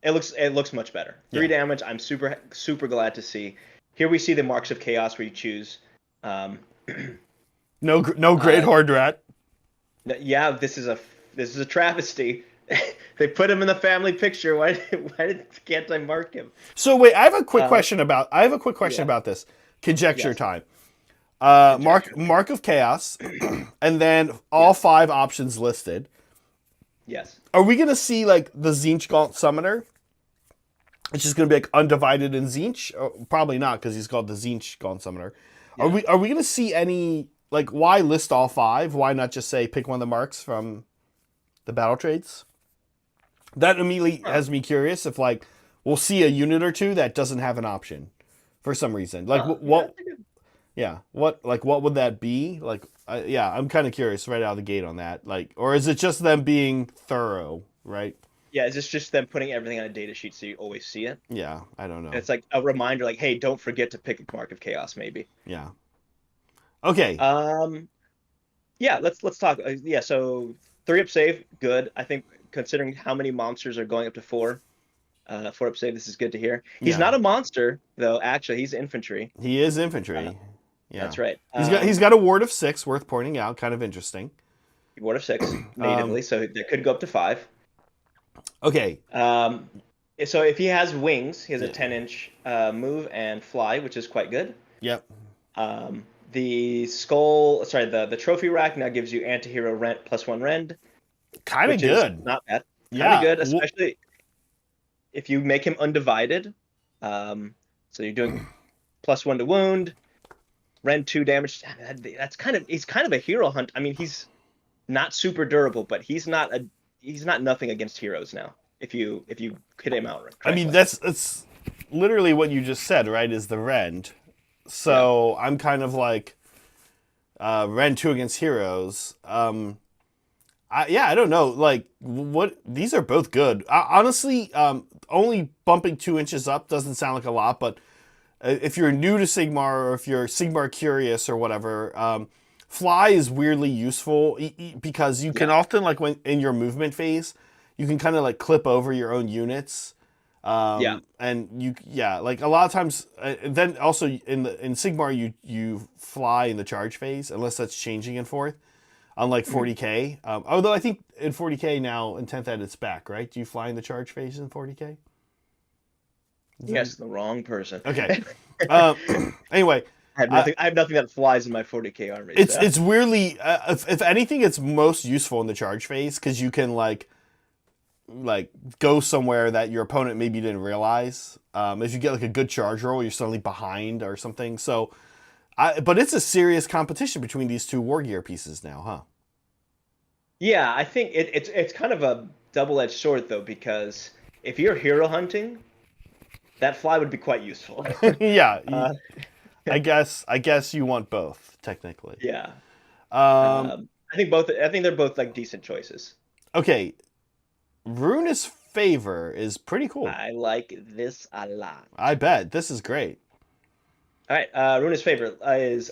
[SPEAKER 2] It looks much better. 3 damage. I'm super glad to see. Here we see the marks of chaos where you choose.
[SPEAKER 1] No Great Horde Rat.
[SPEAKER 2] Yeah, this is a travesty. They put him in the family picture. Why can't I mark him?
[SPEAKER 1] So wait, I have a quick question about this. Conjecture time. Mark of Chaos, and then all 5 options listed.
[SPEAKER 2] Yes.
[SPEAKER 1] Are we gonna see like the Tzeentch Gaunt Summoner? It's just gonna be like undivided in Tzeentch? Probably not, because he's called the Tzeentch Gaunt Summoner. Yeah. Are we gonna see any, like, why list all 5? Why not just say pick one of the marks from the battle traits? That immediately has me curious if, like, we'll see a unit or 2 that doesn't have an option for some reason. Like, what would that be? Like, I'm kind of curious right out of the gate on that. Like, or is it just them being thorough, right?
[SPEAKER 2] Yeah, is this just them putting everything on a data sheet so you always see it?
[SPEAKER 1] Yeah, I don't know.
[SPEAKER 2] And it's like a reminder, like, hey, don't forget to pick a Mark of Chaos, maybe.
[SPEAKER 1] Yeah. Okay.
[SPEAKER 2] Yeah, let's talk. So 3-up save, good. I think considering how many monsters are going up to 4, 4-up save, this is good to hear. He's not a monster though. Actually, he's infantry.
[SPEAKER 1] He is infantry. Yeah,
[SPEAKER 2] that's right.
[SPEAKER 1] He's got a ward of 6, worth pointing out. Kind of interesting.
[SPEAKER 2] Ward of 6 natively, so that could go up to 5.
[SPEAKER 1] Okay.
[SPEAKER 2] So if he has wings, he has a 10-inch move and fly, which is quite good.
[SPEAKER 1] Yep.
[SPEAKER 2] The trophy rack now gives you anti-hero rent +1 rend,
[SPEAKER 1] Kind of
[SPEAKER 2] which is
[SPEAKER 1] good.
[SPEAKER 2] not bad. Kind of
[SPEAKER 1] Yeah.
[SPEAKER 2] good, especially if you make him undivided. So you're doing +1 to wound, rend 2 damage. He's kind of a hero hunt. I mean, he's not super durable, but he's not nothing against heroes now. If you hit him out correctly.
[SPEAKER 1] I mean, that's literally what you just said, right? Is the rend. So I'm kind of like rend 2 against heroes. I don't know. Like, what? These are both good. Honestly, only bumping 2 inches up doesn't sound like a lot, but if you're new to Sigmar or if you're Sigmar curious or whatever, fly is weirdly useful because you can often, like, when in your movement phase, you can kind of like clip over your own units. And like a lot of times, then also in Sigmar, you fly in the charge phase unless that's changing in 4th. Unlike 40k, although I think in 40k now in 10th ed it's back, right? Do you fly in the charge phase in 40k?
[SPEAKER 2] Yes, the wrong person.
[SPEAKER 1] Okay. Anyway,
[SPEAKER 2] I have nothing that flies in my 40k army.
[SPEAKER 1] It's weirdly, if anything, it's most useful in the charge phase because you can like go somewhere that your opponent maybe didn't realize. If you get like a good charge roll, you're suddenly behind or something. So. But it's a serious competition between these 2 war gear pieces now, huh?
[SPEAKER 2] Yeah, I think it's kind of a double-edged sword though, because if you're hero hunting, that fly would be quite useful.
[SPEAKER 1] Yeah, I guess you want both technically.
[SPEAKER 2] Yeah.
[SPEAKER 1] I
[SPEAKER 2] think both. I think they're both like decent choices.
[SPEAKER 1] Okay, Runa's Favor is pretty cool.
[SPEAKER 2] I like this a lot.
[SPEAKER 1] I bet this is great.
[SPEAKER 2] All right, Runa's Favor is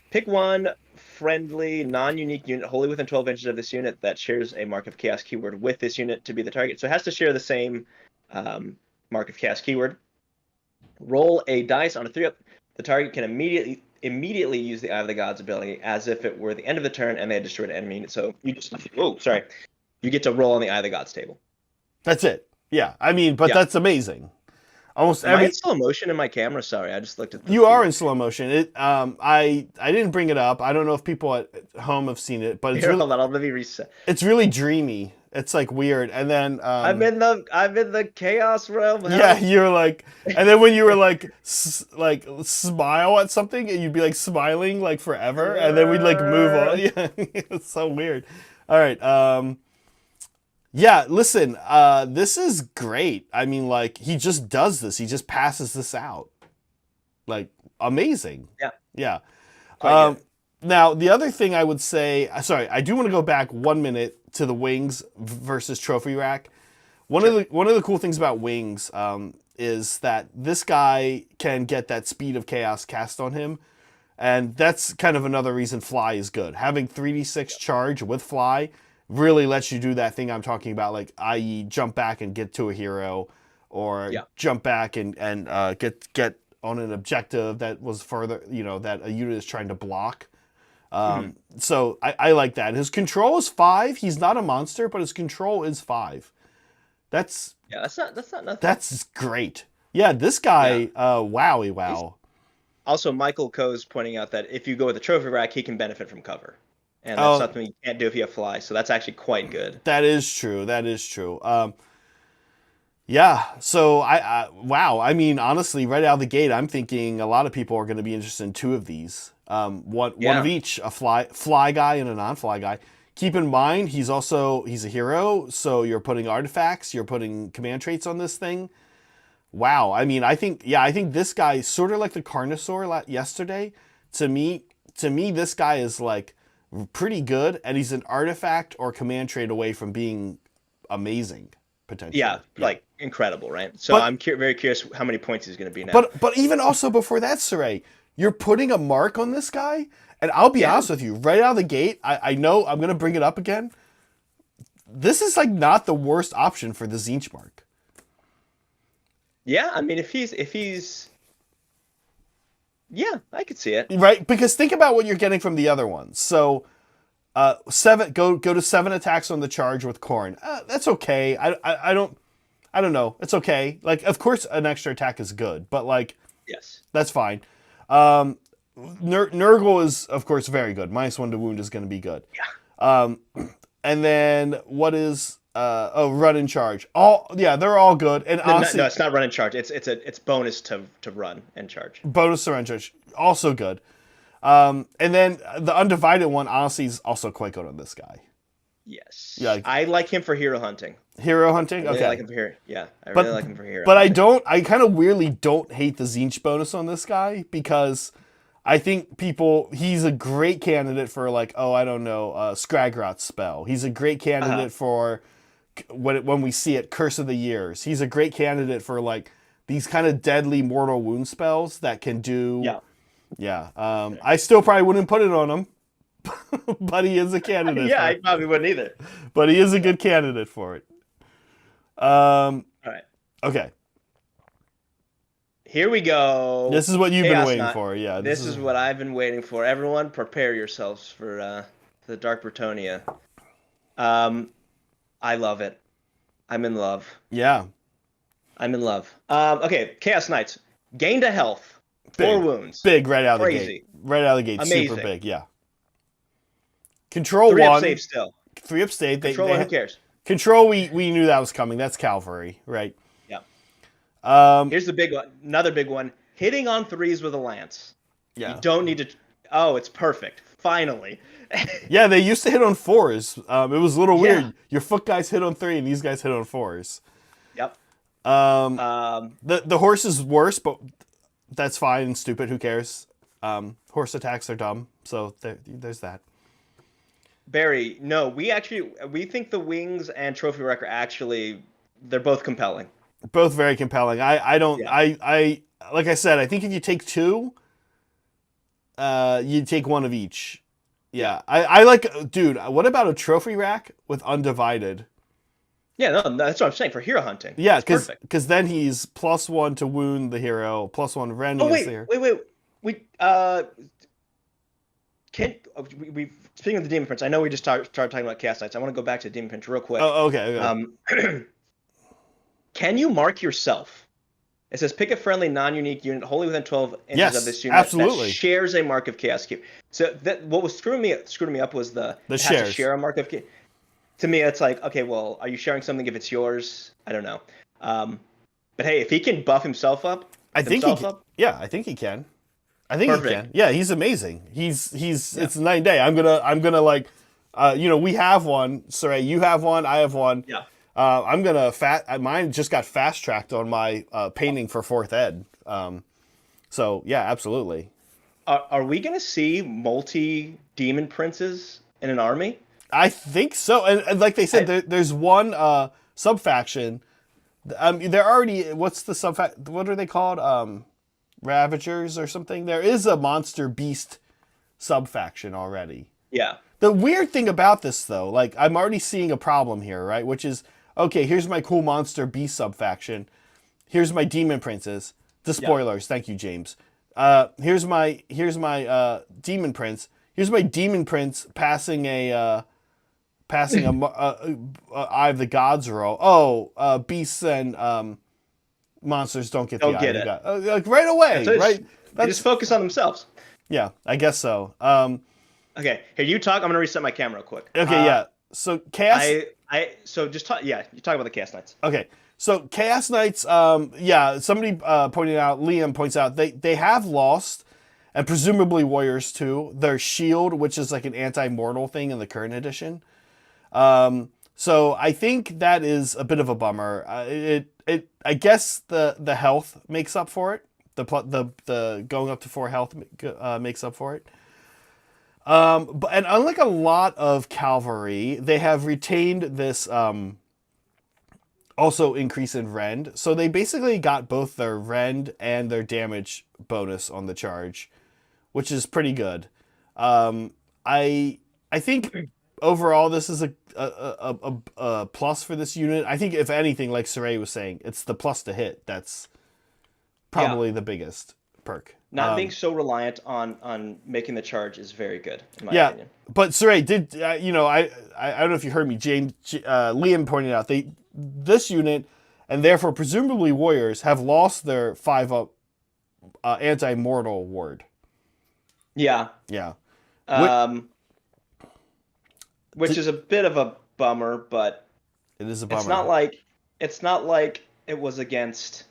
[SPEAKER 2] pick one friendly, non-unique unit wholly within 12 inches of this unit that shares a Mark of Chaos keyword with this unit to be the target. So it has to share the same Mark of Chaos keyword. Roll a dice on a 3-up. The target can immediately use the Eye of the Gods ability as if it were the end of the turn and they had destroyed an enemy unit. So you get to roll on the Eye of the Gods table.
[SPEAKER 1] That's it. Yeah, I mean, but that's amazing. Almost
[SPEAKER 2] Am I in slow motion in my camera? Sorry, I just looked at.
[SPEAKER 1] You are in slow motion. I didn't bring it up. I don't know if people at home have seen it, but it's really.
[SPEAKER 2] Hold on, let me reset.
[SPEAKER 1] It's really dreamy. It's like weird, and then
[SPEAKER 2] I'm in the chaos realm.
[SPEAKER 1] Yeah, you're like, and then when you were like smile at something, and you'd be like smiling like forever, and then we'd like move on. Yeah, it's so weird. All right. Yeah, listen, this is great. I mean, like, he just does this. He just passes this out. Like, amazing.
[SPEAKER 2] Yeah.
[SPEAKER 1] Now, the other thing I would say, sorry, I do want to go back 1 minute to the wings versus trophy rack. One of the cool things about wings is that this guy can get that speed of chaos cast on him. And that's kind of another reason fly is good. Having 3d6 charge with fly really lets you do that thing I'm talking about, like, i.e. jump back and get to a hero, or jump back and get on an objective that was further, that a unit is trying to block. So I like that. His control is 5. He's not a monster, but his control is 5. That's not nothing. That's great. Yeah, this guy, wow.
[SPEAKER 2] Also, Michael Coe's pointing out that if you go with the trophy rack, he can benefit from cover. And that's something you can't do if you have fly, so that's actually quite good.
[SPEAKER 1] That is true. Yeah, so wow. I mean, honestly, right out of the gate, I'm thinking a lot of people are going to be interested in 2 of these. One of each, a fly guy and a non-fly guy. Keep in mind, he's a hero, so you're putting artifacts, you're putting command traits on this thing. Wow. I mean, I think this guy, sort of like the Carnosaur yesterday, to me, this guy is like pretty good, and he's an artifact or command trait away from being amazing, potentially.
[SPEAKER 2] Yeah, like incredible, right? So I'm very curious how many points he's going to be now.
[SPEAKER 1] But even also before that, Saray, you're putting a mark on this guy, and I'll be honest with you, right out of the gate, I know I'm going to bring it up again. This is like not the worst option for the Tzeentch mark.
[SPEAKER 2] Yeah, I mean, if he's yeah, I could see it.
[SPEAKER 1] Right? Because think about what you're getting from the other ones. So, 7 go to 7 attacks on the charge with Khorne. That's okay. I don't know. It's okay. Like, of course, an extra attack is good, but like,
[SPEAKER 2] yes,
[SPEAKER 1] that's fine. Nurgle is, of course, very good. -1 to wound is going to be good.
[SPEAKER 2] Yeah.
[SPEAKER 1] And then what is run and charge? They're all good. And honestly,
[SPEAKER 2] no, it's not run and charge. It's bonus to run and charge.
[SPEAKER 1] Bonus to run and charge, also good. And then the undivided one, honestly, is also quite good on this guy.
[SPEAKER 2] Yes.
[SPEAKER 1] Yeah,
[SPEAKER 2] I like him for hero hunting.
[SPEAKER 1] Hero hunting?
[SPEAKER 2] I really
[SPEAKER 1] okay.
[SPEAKER 2] like him for hero. Yeah, I really like him for hero.
[SPEAKER 1] But
[SPEAKER 2] hunting.
[SPEAKER 1] I kind of weirdly don't hate the Zinch bonus on this guy because I think he's a great candidate for like, I don't know, Skragrot's spell. He's a great candidate for when we see it, Curse of the Years. He's a great candidate for like these kind of deadly mortal wound spells that can do. Yeah. I still probably wouldn't put it on him. But he is a candidate.
[SPEAKER 2] I probably wouldn't either.
[SPEAKER 1] But he is a good candidate for it.
[SPEAKER 2] All right.
[SPEAKER 1] Okay.
[SPEAKER 2] Here we go.
[SPEAKER 1] This is what you've been waiting for. Yeah.
[SPEAKER 2] This is what I've been waiting for. Everyone, prepare yourselves for the Dark Bretonnia. I love it. I'm in love.
[SPEAKER 1] Yeah.
[SPEAKER 2] I'm in love. Okay, Chaos Knights. Gain to health. 4 wounds.
[SPEAKER 1] Big right out of the gate. Right out of the gate.
[SPEAKER 2] Amazing.
[SPEAKER 1] Super big, yeah. Control
[SPEAKER 2] 3
[SPEAKER 1] 1.
[SPEAKER 2] up save still.
[SPEAKER 1] 3 up save.
[SPEAKER 2] Control 1, who cares?
[SPEAKER 1] Control, we knew that was coming. That's cavalry, right?
[SPEAKER 2] Yeah. Here's the big one. Another big one. Hitting on 3s with a lance.
[SPEAKER 1] Yeah.
[SPEAKER 2] You don't need to... Oh, it's perfect. Finally.
[SPEAKER 1] Yeah, they used to hit on 4s. It was a little weird. Your foot guys hit on 3 and these guys hit on 4s.
[SPEAKER 2] Yep.
[SPEAKER 1] The horse is worse, but that's fine and stupid. Who cares? Horse attacks are dumb. So there's that.
[SPEAKER 2] Barry, no, we think the wings and trophy wreck are actually, they're both compelling.
[SPEAKER 1] Both very compelling. I like I said, I think if you take 2, you take 1 of each. Yeah. I like, dude, what about a trophy rack with undivided?
[SPEAKER 2] Yeah, no, that's what I'm saying for hero hunting.
[SPEAKER 1] Yeah, because then he's +1 to wound the hero, +1 rend against the hero.
[SPEAKER 2] Wait. Speaking of the Demon Prince, I know we just started talking about Chaos Knights. I want to go back to Demon Prince real quick.
[SPEAKER 1] Oh, okay.
[SPEAKER 2] Can you mark yourself? It says pick a friendly, non-unique unit wholly within 12 inches of this unit
[SPEAKER 1] absolutely.
[SPEAKER 2] that shares a mark of Chaos Cube. So what was screwing me up was the
[SPEAKER 1] shares.
[SPEAKER 2] To share a mark of. To me, it's like, okay, well, are you sharing something if it's yours? I don't know. But hey, if he can buff himself up,
[SPEAKER 1] I think he can. Yeah, I think he can. He can. Yeah, he's amazing. He's it's night and day. I'm gonna like, we have one. Saray, you have one. I have one.
[SPEAKER 2] Yeah.
[SPEAKER 1] I'm gonna mine just got fast tracked on my painting for 4th ed. So yeah, absolutely.
[SPEAKER 2] Are we gonna see multi demon princes in an army?
[SPEAKER 1] I think so. And like they said, there's one subfaction. They're already. What's the subfaction? What are they called? Ravagers or something. There is a monster beast subfaction already.
[SPEAKER 2] Yeah.
[SPEAKER 1] The weird thing about this, though, like I'm already seeing a problem here, right? Which is, okay, here's my cool monster beast subfaction. Here's my demon princes. The spoilers, thank you, James. Here's my demon prince. Here's my demon prince passing a Eye of the Gods roll. Oh, beasts and monsters don't get the Eye of the Gods. Like right away, right?
[SPEAKER 2] They just focus on themselves.
[SPEAKER 1] Yeah, I guess so.
[SPEAKER 2] Okay, here you talk. I'm gonna reset my camera real quick.
[SPEAKER 1] Okay, yeah. So Chaos.
[SPEAKER 2] So just talk. Yeah, you talk about the Chaos Knights.
[SPEAKER 1] Okay, so Chaos Knights. Somebody pointed out. Liam points out they have lost, and presumably Warriors too. Their shield, which is like an anti-mortal thing in the current edition. So I think that is a bit of a bummer. I guess the health makes up for it. The going up to 4 health makes up for it. And unlike a lot of cavalry, they have retained this also increase in rend. So they basically got both their rend and their damage bonus on the charge, which is pretty good. I think overall this is a plus for this unit. I think if anything, like Saray was saying, it's the plus to hit that's probably the biggest perk.
[SPEAKER 2] Not being so reliant on making the charge is very good, in my opinion.
[SPEAKER 1] But Saray did, I don't know if you heard me, Liam pointed out, this unit, and therefore presumably Warriors, have lost their 5-up anti-mortal ward.
[SPEAKER 2] Yeah.
[SPEAKER 1] Yeah.
[SPEAKER 2] Which is a bit of a bummer, but
[SPEAKER 1] It is a
[SPEAKER 2] it's
[SPEAKER 1] bummer.
[SPEAKER 2] not like it was against.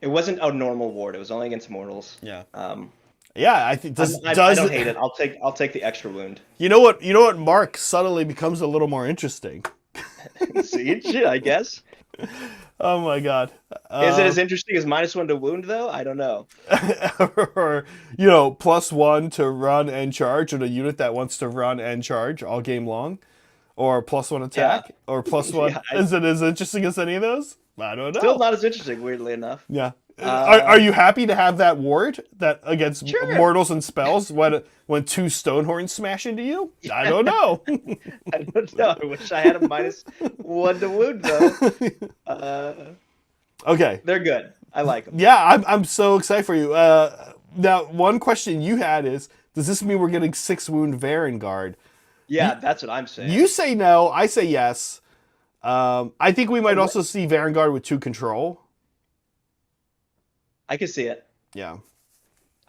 [SPEAKER 2] It wasn't a normal ward. It was only against mortals.
[SPEAKER 1] Yeah.
[SPEAKER 2] Um,
[SPEAKER 1] Yeah, I think
[SPEAKER 2] I don't hate it. I'll take the extra wound.
[SPEAKER 1] You know what? You know what? Mark suddenly becomes a little more interesting.
[SPEAKER 2] Siege, I guess.
[SPEAKER 1] Oh my god.
[SPEAKER 2] Is it as interesting as -1 to wound though? I don't know.
[SPEAKER 1] Or you know, +1 to run and charge on a unit that wants to run and charge all game long, or +1
[SPEAKER 2] Yeah.
[SPEAKER 1] attack, or +1.
[SPEAKER 2] Yeah.
[SPEAKER 1] Is it as interesting as any of those? I don't
[SPEAKER 2] Still
[SPEAKER 1] know.
[SPEAKER 2] not as interesting, weirdly enough.
[SPEAKER 1] Yeah. Are
[SPEAKER 2] Uh,
[SPEAKER 1] you happy to have that ward that against
[SPEAKER 2] sure.
[SPEAKER 1] mortals and spells when two Stonehorns smash into you? I don't know.
[SPEAKER 2] I don't know. I wish I had a -1 to wound though. Uh,
[SPEAKER 1] Okay.
[SPEAKER 2] they're good. I like them.
[SPEAKER 1] Yeah, I'm so excited for you. Now, one question you had is, does this mean we're getting 6 wound Varangard?
[SPEAKER 2] Yeah, that's what I'm saying.
[SPEAKER 1] You say no, I say yes. I think we might also see Varangard with 2 control.
[SPEAKER 2] I can see it.
[SPEAKER 1] Yeah.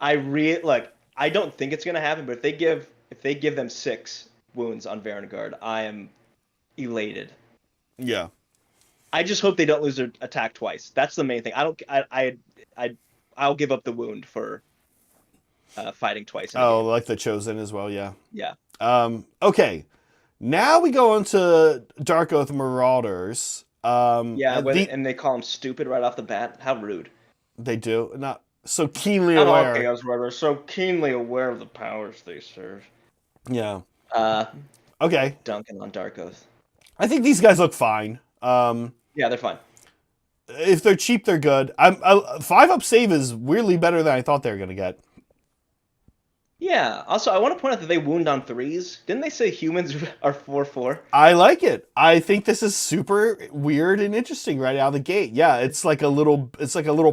[SPEAKER 2] Look. I don't think it's gonna happen, but if they give them 6 wounds on Varangard, I am elated.
[SPEAKER 1] Yeah.
[SPEAKER 2] I just hope they don't lose their attack twice. That's the main thing. I'll give up the wound for fighting twice in a
[SPEAKER 1] Oh,
[SPEAKER 2] game.
[SPEAKER 1] like the Chosen as well, yeah.
[SPEAKER 2] Yeah.
[SPEAKER 1] Okay. Now we go on to Darkoath Marauders.
[SPEAKER 2] Yeah, and they call them stupid right off the bat. How rude.
[SPEAKER 1] They do. Not so keenly
[SPEAKER 2] Not all
[SPEAKER 1] aware.
[SPEAKER 2] Chaos Riders are so keenly aware of the powers they serve.
[SPEAKER 1] Yeah.
[SPEAKER 2] Uh,
[SPEAKER 1] Okay.
[SPEAKER 2] Duncan on Darkoath.
[SPEAKER 1] I think these guys look fine.
[SPEAKER 2] Yeah, they're fine.
[SPEAKER 1] If they're cheap, they're good. 5-up save is weirdly better than I thought they were going to get.
[SPEAKER 2] Yeah. Also, I want to point out that they wound on 3s. Didn't they say humans are 4/4?
[SPEAKER 1] I like it. I think this is super weird and interesting right out of the gate. Yeah, it's like a little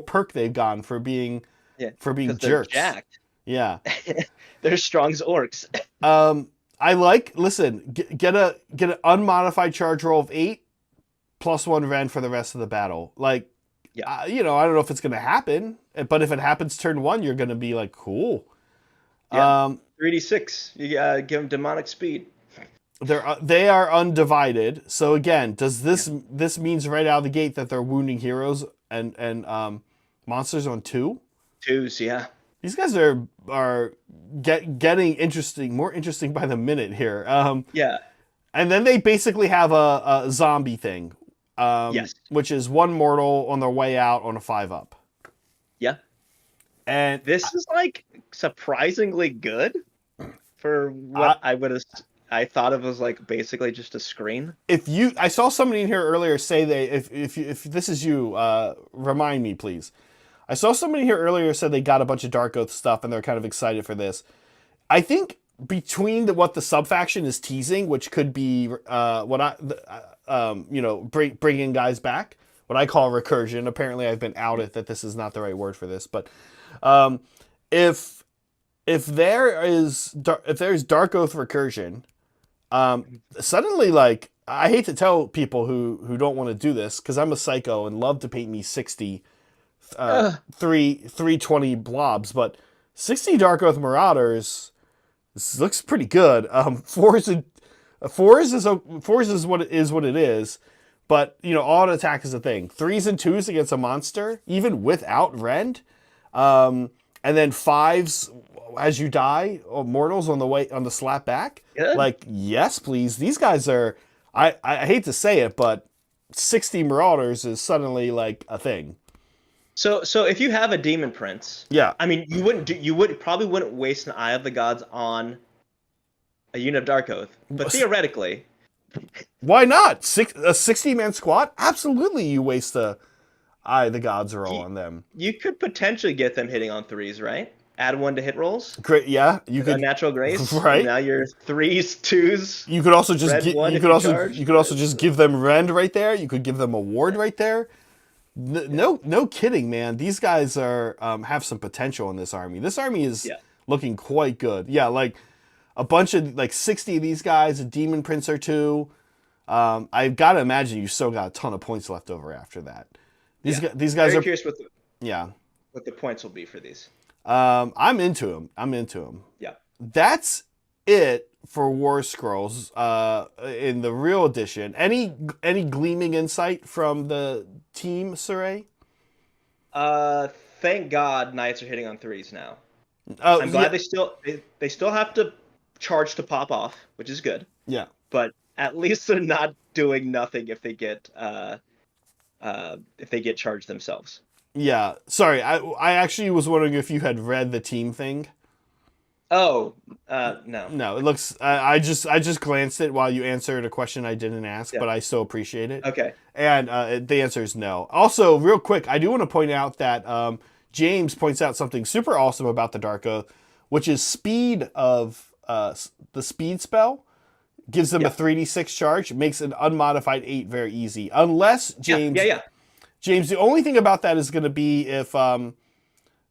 [SPEAKER 1] perk they've gotten for being
[SPEAKER 2] Yeah.
[SPEAKER 1] jerks.
[SPEAKER 2] They're jacked.
[SPEAKER 1] Yeah.
[SPEAKER 2] They're strong as orcs.
[SPEAKER 1] I like. Listen, get an unmodified charge roll of 8 +1 rend for the rest of the battle. Like,
[SPEAKER 2] Yeah.
[SPEAKER 1] you know, I don't know if it's going to happen, but if it happens turn 1, you're going to be like, cool.
[SPEAKER 2] Yeah. 3d6. You give them demonic speed.
[SPEAKER 1] They are undivided. So again, does this means right out of the gate that they're wounding heroes and monsters on 2?
[SPEAKER 2] 2s, yeah.
[SPEAKER 1] These guys are getting interesting, more interesting by the minute here.
[SPEAKER 2] Yeah.
[SPEAKER 1] And then they basically have a zombie thing.
[SPEAKER 2] Yes.
[SPEAKER 1] Which is 1 mortal on their way out on a 5-up.
[SPEAKER 2] Yeah.
[SPEAKER 1] And
[SPEAKER 2] This is like surprisingly good for what I thought of as like basically just a screen.
[SPEAKER 1] I saw somebody in here earlier say if this is you, remind me please. I saw somebody here earlier said they got a bunch of Darkoath stuff and they're kind of excited for this. I think between what the Subfaction is teasing, which could be bringing guys back, what I call recursion. Apparently, I've been outed that this is not the right word for this, but if there's Darkoath recursion, suddenly, like, I hate to tell people who don't want to do this because I'm a psycho and love to paint me 60 320 blobs, but 60 Darkoath Marauders, this looks pretty good. Fours is what it is, but you know, auto attack is a thing. 3s and 2s against a monster, even without rend, and then 5s as you die, or mortals on the slap back.
[SPEAKER 2] Good.
[SPEAKER 1] Like, yes, please. These guys are. I hate to say it, but 60 Marauders is suddenly like a thing.
[SPEAKER 2] So if you have a demon prince,
[SPEAKER 1] Yeah.
[SPEAKER 2] I mean, you probably wouldn't waste an Eye of the Gods on a unit of Darkoath, but theoretically,
[SPEAKER 1] Why not? A 60-man squad? Absolutely, you waste the Eye of the Gods roll on them.
[SPEAKER 2] you could potentially get them hitting on 3s, right? Add 1 to hit rolls.
[SPEAKER 1] Great, yeah. You
[SPEAKER 2] A
[SPEAKER 1] could
[SPEAKER 2] natural grace.
[SPEAKER 1] right.
[SPEAKER 2] Now you're 3s, 2s.
[SPEAKER 1] You could also just
[SPEAKER 2] Red one
[SPEAKER 1] you
[SPEAKER 2] if
[SPEAKER 1] could
[SPEAKER 2] you
[SPEAKER 1] also
[SPEAKER 2] charge.
[SPEAKER 1] you could also just give them rend right there. You could give them a ward right there. No kidding, man. These guys are have some potential in this army. This army is looking quite good. Yeah, like a bunch of like 60 of these guys, a demon prince or 2. I've got to imagine you still got a ton of points left over after that. These guys
[SPEAKER 2] Very
[SPEAKER 1] are
[SPEAKER 2] curious what the
[SPEAKER 1] yeah.
[SPEAKER 2] points will be for these.
[SPEAKER 1] I'm into him. I'm into him.
[SPEAKER 2] Yeah.
[SPEAKER 1] That's it for War Scrolls in the real edition. Any gleaming insight from the team, Saray?
[SPEAKER 2] Thank God Knights are hitting on threes now.
[SPEAKER 1] Oh,
[SPEAKER 2] I'm glad they still have to charge to pop off, which is good.
[SPEAKER 1] Yeah.
[SPEAKER 2] But at least they're not doing nothing if they get charged themselves.
[SPEAKER 1] Yeah. Sorry, I actually was wondering if you had read the team thing.
[SPEAKER 2] Oh, no.
[SPEAKER 1] No, it looks. I just glanced it while you answered a question I didn't ask,
[SPEAKER 2] Yeah.
[SPEAKER 1] but I still appreciate it.
[SPEAKER 2] Okay.
[SPEAKER 1] And the answer is no. Also, real quick, I do want to point out that James points out something super awesome about the Darkoath, which is speed of the speed spell gives them a 3d6 charge, makes an unmodified 8 very easy. Unless James, James, the only thing about that is going to be if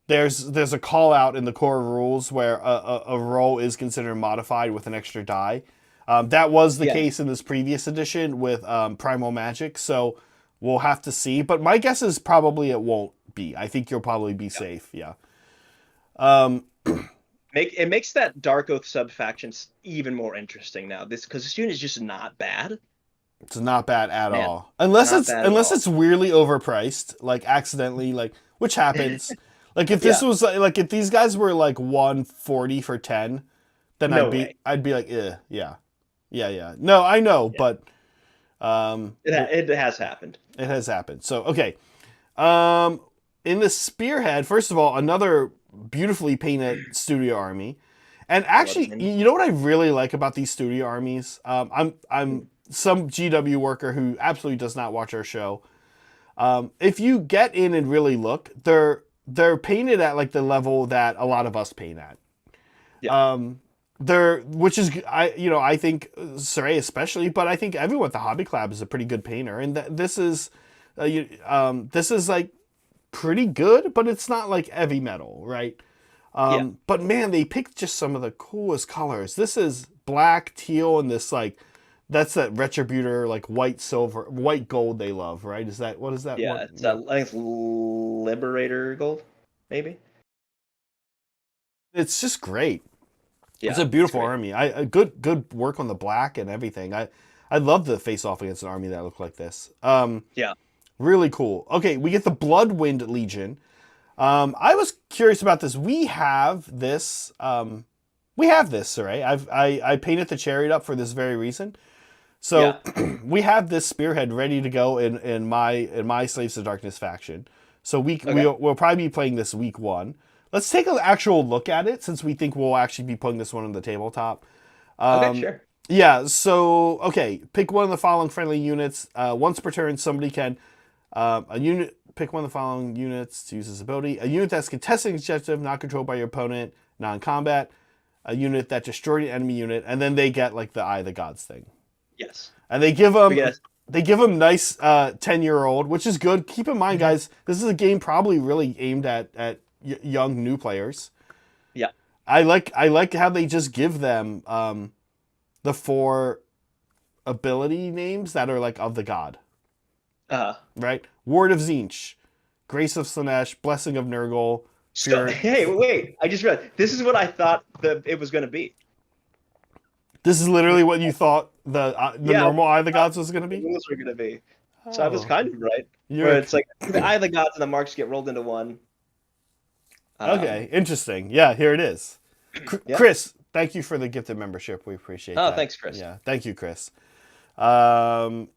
[SPEAKER 1] there's a call out in the core rules where a roll is considered modified with an extra die. That was the case in this previous edition with Primal Magic, so we'll have to see. But my guess is probably it won't be. I think you'll probably be safe. Yeah.
[SPEAKER 2] It makes that Darkoath sub-faction even more interesting now. Because this unit is just not bad.
[SPEAKER 1] It's not bad at all, unless it's weirdly overpriced, like accidentally, like which happens. Like if this was like if these guys were like 140 for 10, then I'd be like, yeah. No, I know, but
[SPEAKER 2] it has happened.
[SPEAKER 1] It has happened. So okay, in the Spearhead, first of all, another beautifully painted studio army, and actually, you know what I really like about these studio armies? I'm some GW worker who absolutely does not watch our show. If you get in and really look, they're painted at like the level that a lot of us paint at.
[SPEAKER 2] Yeah.
[SPEAKER 1] Which is I think Saray especially, but I think everyone at the Hobby Collab is a pretty good painter, and this is like pretty good, but it's not like heavy metal, right? But man, they picked just some of the coolest colors. This is black, teal, and this like. That's that Retributor, like white gold they love, right? What is that?
[SPEAKER 2] Yeah, I think it's Liberator gold, maybe.
[SPEAKER 1] It's just great.
[SPEAKER 2] Yeah,
[SPEAKER 1] it's a beautiful army. Good work on the black and everything. I love the face off against an army that looked like this. Really cool. Okay, we get the Bloodwind Legion. I was curious about this. We have this, right? I painted the chariot up for this very reason. So we have this spearhead ready to go in my Slaves to Darkness faction. So we'll probably be playing this week 1. Let's take an actual look at it since we think we'll actually be putting this one on the tabletop.
[SPEAKER 2] Okay, sure.
[SPEAKER 1] Yeah. So pick one of the following friendly units. Once per turn, somebody can pick one of the following units to use this ability. A unit that's contesting objective, not controlled by your opponent, non-combat. A unit that destroyed an enemy unit, and then they get like the Eye of the Gods thing.
[SPEAKER 2] Yes.
[SPEAKER 1] And they give them nice 10-year-old, which is good. Keep in mind, guys, this is a game probably really aimed at young new players.
[SPEAKER 2] Yeah.
[SPEAKER 1] I like how they just give them the 4 ability names that are like of the god. Right? Ward of Tzeentch, Grace of Slanesh, Blessing of Nurgle.
[SPEAKER 2] Hey, wait! I just read. This is what I thought it was going to be.
[SPEAKER 1] This is literally what you thought the normal Eye of the Gods was going to be?
[SPEAKER 2] Rules were going to be. So I was kind of right. Where it's like the Eye of the Gods and the marks get rolled into one.
[SPEAKER 1] Okay, interesting. Yeah, here it is. Chris, thank you for the gifted membership. We appreciate that.
[SPEAKER 2] Oh, thanks, Chris.
[SPEAKER 1] Yeah, thank you, Chris. We'll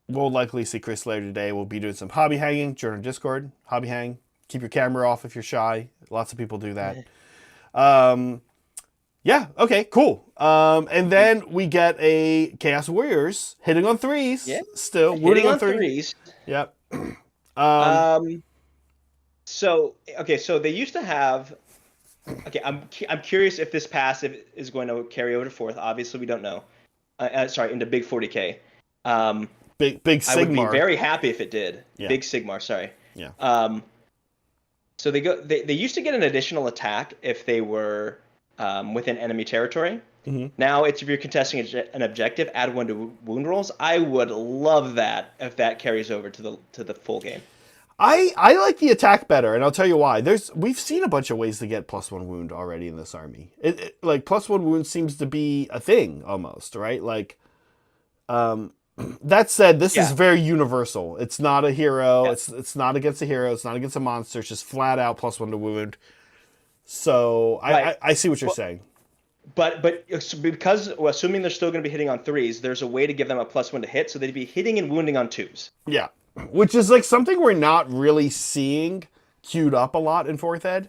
[SPEAKER 1] likely see Chris later today. We'll be doing some hobby hanging. Join our Discord. Hobby hang. Keep your camera off if you're shy. Lots of people do that. Yeah, okay, cool. And then we get a Chaos Warriors hitting on 3s.
[SPEAKER 2] Yeah.
[SPEAKER 1] Still
[SPEAKER 2] hitting on 3s.
[SPEAKER 1] Yep.
[SPEAKER 2] So they used to have. Okay, I'm curious if this passive is going to carry over to 4th. Obviously, we don't know. Into Big 40K.
[SPEAKER 1] Big Sigmar.
[SPEAKER 2] I would be very happy if it did.
[SPEAKER 1] Yeah.
[SPEAKER 2] Big Sigmar. Sorry.
[SPEAKER 1] Yeah.
[SPEAKER 2] So they used to get an additional attack if they were within enemy territory.
[SPEAKER 1] Mm-hmm.
[SPEAKER 2] Now it's if you're contesting an objective, add 1 to wound rolls. I would love that if that carries over to the full game.
[SPEAKER 1] I like the attack better, and I'll tell you why. We've seen a bunch of ways to get +1 wound already in this army. Like +1 wound seems to be a thing almost, right? Like, that said, this is
[SPEAKER 2] Yeah.
[SPEAKER 1] very universal. It's not a hero.
[SPEAKER 2] Yeah.
[SPEAKER 1] It's not against a hero. It's not against a monster. It's just flat out +1 to wound. So
[SPEAKER 2] Right.
[SPEAKER 1] I see what you're
[SPEAKER 2] Well,
[SPEAKER 1] saying.
[SPEAKER 2] but because assuming they're still going to be hitting on threes, there's a way to give them a +1 to hit, so they'd be hitting and wounding on twos.
[SPEAKER 1] Yeah, which is like something we're not really seeing queued up a lot in fourth ed.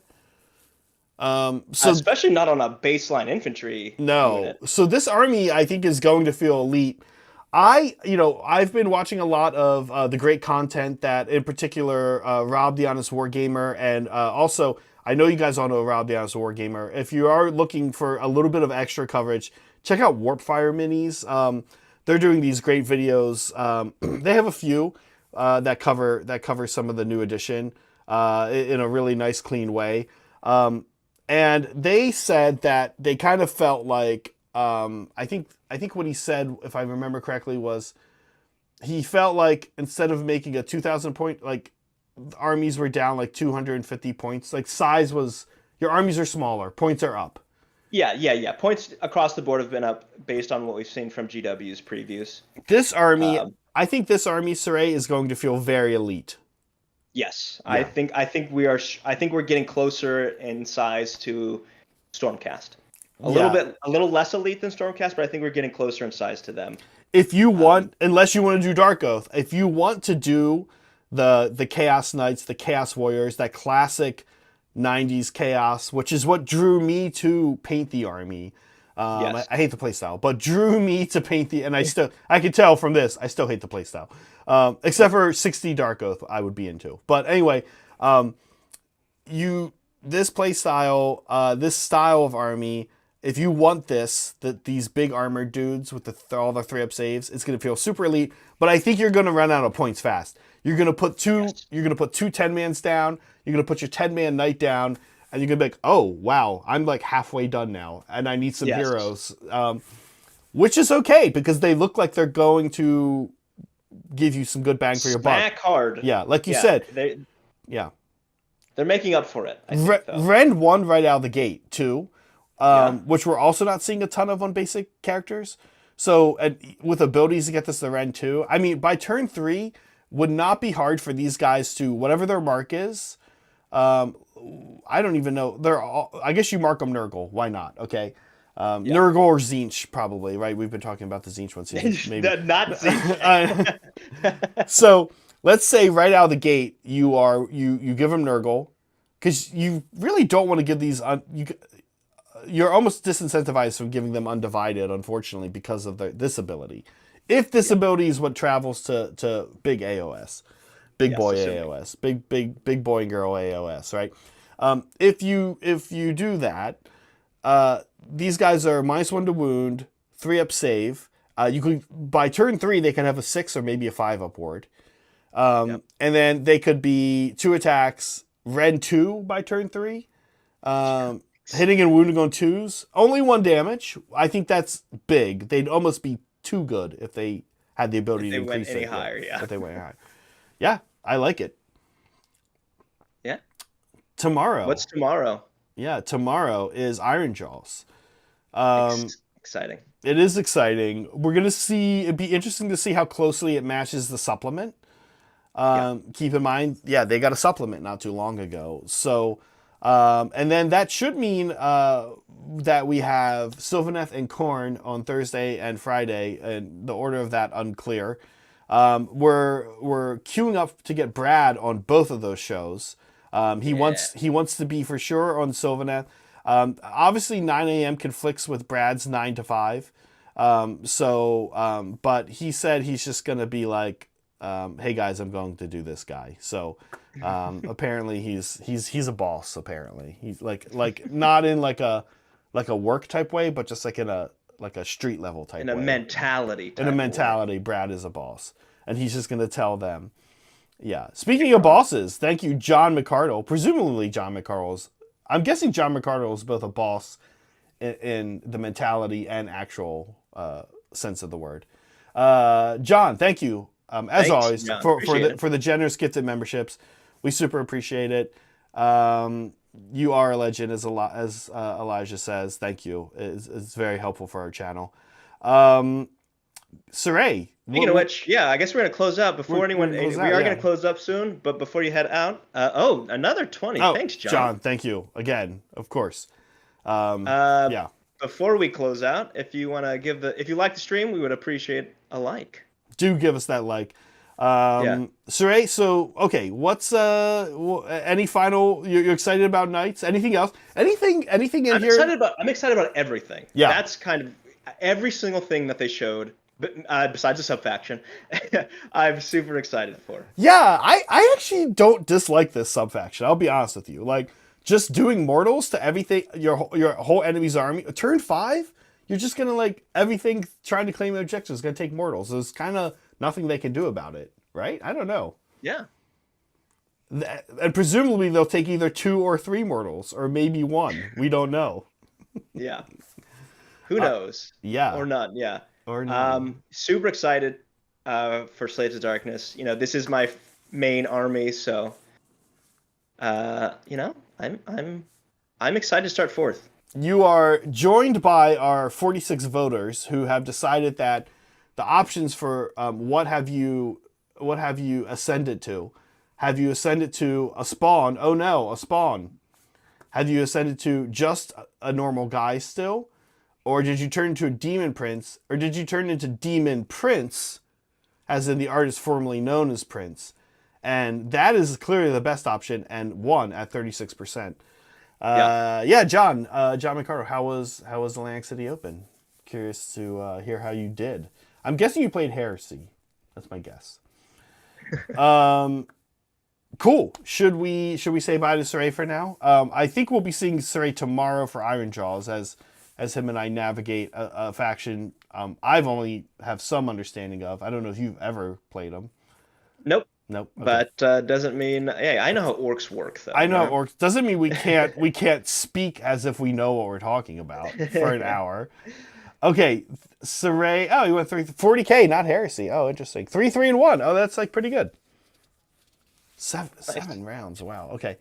[SPEAKER 1] So
[SPEAKER 2] Especially not on a baseline infantry
[SPEAKER 1] no.
[SPEAKER 2] unit.
[SPEAKER 1] So this army, I think, is going to feel elite. I've been watching a lot of the great content that, in particular, Rob the Honest Wargamer, and also, I know you guys all know Rob the Honest Wargamer. If you are looking for a little bit of extra coverage, check out Warpfire Minis. They're doing these great videos. They have a few that cover some of the new edition in a really nice, clean way. And they said that they kind of felt like I think what he said, if I remember correctly, was he felt like instead of making a 2,000 point, like armies were down like 250 points. Like size was your armies are smaller, points are up.
[SPEAKER 2] Yeah. Points across the board have been up based on what we've seen from GW's previews.
[SPEAKER 1] This army,
[SPEAKER 2] Um,
[SPEAKER 1] I think this army, Saray, is going to feel very elite.
[SPEAKER 2] yes,
[SPEAKER 1] Yeah.
[SPEAKER 2] I think we are. I think we're getting closer in size to Stormcast. A little less elite than Stormcast, but I think we're getting closer in size to them.
[SPEAKER 1] If you want, unless you want to do Darkoath, if you want to do the Chaos Knights, the Chaos Warriors, that classic 90s chaos, which is what drew me to paint the army.
[SPEAKER 2] Yes.
[SPEAKER 1] I hate the playstyle, but drew me to paint and I can tell from this, I still hate the playstyle. Except for 60 Darkoath, I would be into. But anyway, this playstyle, this style of army, if you want these big armored dudes with all the 3-up saves, it's going to feel super elite. But I think you're going to run out of points fast. You're going to put two 10-mans down. You're going to put your 10-man knight down, and you're going to be like, oh, wow, I'm like halfway done now, and I need some heroes. Which is okay, because they look like they're going to give you some good bang for your buck.
[SPEAKER 2] Smack hard.
[SPEAKER 1] Yeah, like you said.
[SPEAKER 2] They're making up for it, I think, though.
[SPEAKER 1] Ren won right out of the gate, too. Which we're also not seeing a ton of on basic characters. So with abilities to get this to Ren 2, I mean, by turn 3, would not be hard for these guys to, whatever their mark is, I don't even know. I guess you mark them Nurgle. Why not? Okay. Nurgle or Tzeentch, probably, right? We've been talking about the Tzeentch one season. Maybe.
[SPEAKER 2] Not Tzeentch.
[SPEAKER 1] So let's say right out of the gate, you give them Nurgle, because you really don't want to give these... you're almost disincentivized from giving them Undivided, unfortunately, because of this ability. If this ability is what travels to big AOS, big boy AOS, big boy and girl AOS, right? If you do that, these guys are -1 to wound, 3-up save. You could, by turn 3, they can have a 6 or maybe a 5 upward. And then they could be 2 attacks, Ren 2 by turn 3. Hitting and wounding on 2s. Only 1 damage. I think that's big. They'd almost be too good if they had the ability to increase it.
[SPEAKER 2] If they went any higher, yeah.
[SPEAKER 1] If they went higher. Yeah, I like it.
[SPEAKER 2] Yeah.
[SPEAKER 1] Tomorrow.
[SPEAKER 2] What's tomorrow?
[SPEAKER 1] Yeah, tomorrow is Iron Jaws.
[SPEAKER 2] Exciting.
[SPEAKER 1] It is exciting. We're going to see, it'd be interesting to see how closely it matches the supplement. Keep in mind, they got a supplement not too long ago. So, and then that should mean that we have Sylvaneth and Khorne on Thursday and Friday, and the order of that unclear. We're queuing up to get Brad on both of those shows. He wants to be for sure on Sylvaneth. Obviously 9 a.m. conflicts with Brad's 9 to 5. But he said he's just going to be like, hey guys, I'm going to do this guy. So, apparently he's a boss, apparently. He's like not in like a work type way, but just like in a street level type way.
[SPEAKER 2] In a mentality type
[SPEAKER 1] In a mentality, Brad is a boss. And he's just going to tell them. Yeah. Speaking of bosses, thank you, John McCardle. Presumably John McCardle's, I'm guessing John McCardle is both a boss in the mentality and actual sense of the word. John, thank you. as
[SPEAKER 2] Thanks,
[SPEAKER 1] always,
[SPEAKER 2] John.
[SPEAKER 1] for
[SPEAKER 2] Appreciate it.
[SPEAKER 1] the generous gifted memberships. We super appreciate it. You are a legend, as Elijah says. Thank you. It's very helpful for our channel. Saray.
[SPEAKER 2] Speaking of which, yeah, I guess we're gonna close out before anyone. We are gonna
[SPEAKER 1] yeah.
[SPEAKER 2] close up soon, but before you head out, another 20.
[SPEAKER 1] Oh,
[SPEAKER 2] Thanks, John.
[SPEAKER 1] John, thank you again. Of course.
[SPEAKER 2] Uh,
[SPEAKER 1] Yeah.
[SPEAKER 2] Before we close out, if you wanna if you like the stream, we would appreciate a like.
[SPEAKER 1] Do give us that like.
[SPEAKER 2] Yeah.
[SPEAKER 1] Saray, so okay, what's any final? You're excited about Knights? Anything else? Anything in here?
[SPEAKER 2] I'm excited about everything.
[SPEAKER 1] Yeah.
[SPEAKER 2] That's kind of every single thing that they showed, besides the subfaction. I'm super excited for.
[SPEAKER 1] Yeah, I actually don't dislike this subfaction. I'll be honest with you. Like, just doing mortals to everything, your whole enemy's army. Turn 5, you're just gonna like everything trying to claim the objectives is gonna take mortals. There's kind of nothing they can do about it, right? I don't know.
[SPEAKER 2] Yeah.
[SPEAKER 1] And presumably they'll take either 2 or 3 mortals, or maybe 1. We don't know.
[SPEAKER 2] Yeah. Who knows?
[SPEAKER 1] Yeah.
[SPEAKER 2] Or none. Yeah.
[SPEAKER 1] Or none.
[SPEAKER 2] Super excited for Slaves of Darkness. This is my main army, so I'm excited to start 4th.
[SPEAKER 1] You are joined by our 46 voters who have decided that the options for what have you ascended to? Have you ascended to a spawn? Oh no, a spawn. Have you ascended to just a normal guy still? Or did you turn into a demon prince? Or did you turn into demon prince, as in the artist formerly known as Prince? And that is clearly the best option, and won at 36%. John McCarter, how was the Atlantic City Open? Curious to hear how you did. I'm guessing you played Heresy. That's my guess. Cool. Should we say bye to Saray for now? I think we'll be seeing Saray tomorrow for Iron Jaws as him and I navigate a faction I've only have some understanding of. I don't know if you've ever played them.
[SPEAKER 2] Nope.
[SPEAKER 1] Okay.
[SPEAKER 2] But doesn't mean. Hey, I know how orcs work, though.
[SPEAKER 1] I know how orcs. Doesn't mean we can't speak as if we know what we're talking about for an hour. Okay, Saray. Oh, you went 40K, not Heresy. Oh, interesting. 3-3-1. Oh, that's like pretty good. Seven rounds. Wow. Okay.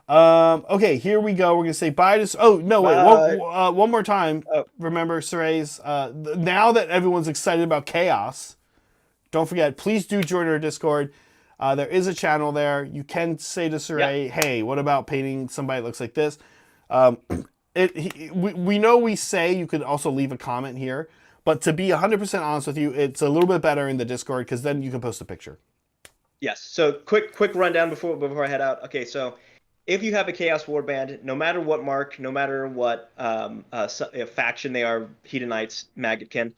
[SPEAKER 1] Okay, here we go. We're gonna say bye to. Oh no, wait. One more time.
[SPEAKER 2] Oh.
[SPEAKER 1] Remember, Saray's. Now that everyone's excited about chaos, don't forget. Please do join our Discord. There is a channel there. You can say to Saray, "Hey, what about painting somebody that looks like this?" We know we say you could also leave a comment here, but to be 100% honest with you, it's a little bit better in the Discord because then you can post a picture.
[SPEAKER 2] Yes. So quick rundown before I head out. Okay, so if you have a Chaos Warband, no matter what mark, no matter what faction they are, Hedonites, Maggotkin,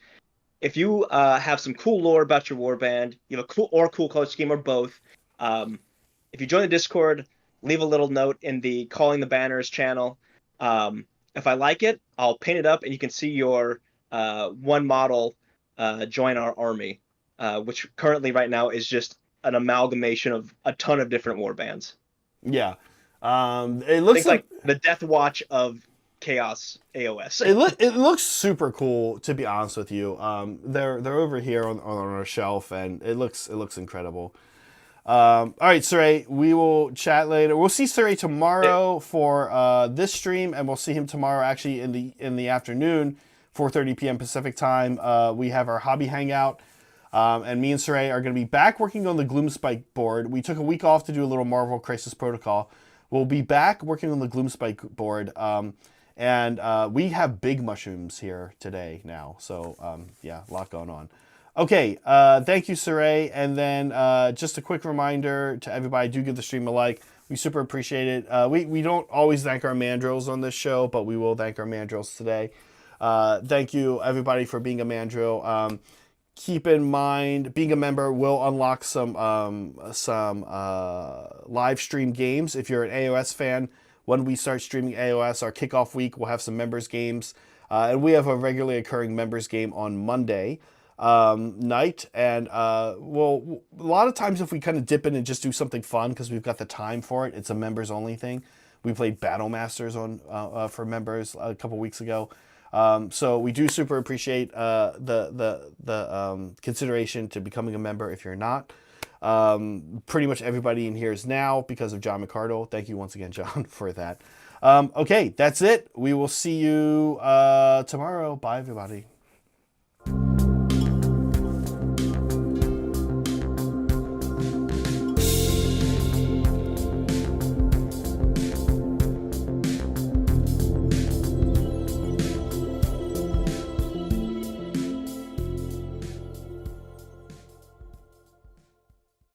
[SPEAKER 2] if you have some cool lore about your warband, you have a cool color scheme, or both, if you join the Discord, leave a little note in the Calling the Banners channel. If I like it, I'll paint it up, and you can see your one model join our army, which currently right now is just an amalgamation of a ton of different warbands.
[SPEAKER 1] Yeah. It looks
[SPEAKER 2] like the Death Watch of Chaos AOS.
[SPEAKER 1] It looks super cool, to be honest with you. They're over here on our shelf, and it looks incredible. All right, Saray, we will chat later. We'll see Saray tomorrow for this stream, and we'll see him tomorrow actually in the afternoon, 4:30 p.m. Pacific time. We have our hobby hangout, and me and Saray are going to be back working on the Gloomspike board. We took a week off to do a little Marvel Crisis Protocol. We'll be back working on the Gloomspike board, and we have big mushrooms here today now. So yeah, a lot going on. Okay, thank you, Saray. And then just a quick reminder to everybody, do give the stream a like. We super appreciate it. We don't always thank our mandrills on this show, but we will thank our mandrills today. Thank you, everybody, for being a mandrill. Keep in mind, being a member will unlock some live stream games. If you're an AOS fan, when we start streaming AOS, our kickoff week, we'll have some members games. And we have a regularly occurring members game on Monday night. And well, a lot of times if we kind of dip in and just do something fun because we've got the time for it, it's a members only thing. We played Battle Masters on for members a couple weeks ago. So we do super appreciate the consideration to becoming a member if you're not. Pretty much everybody in here is now because of John McCardle. Thank you once again, John, for that. Okay, that's it. We will see you tomorrow. Bye, everybody.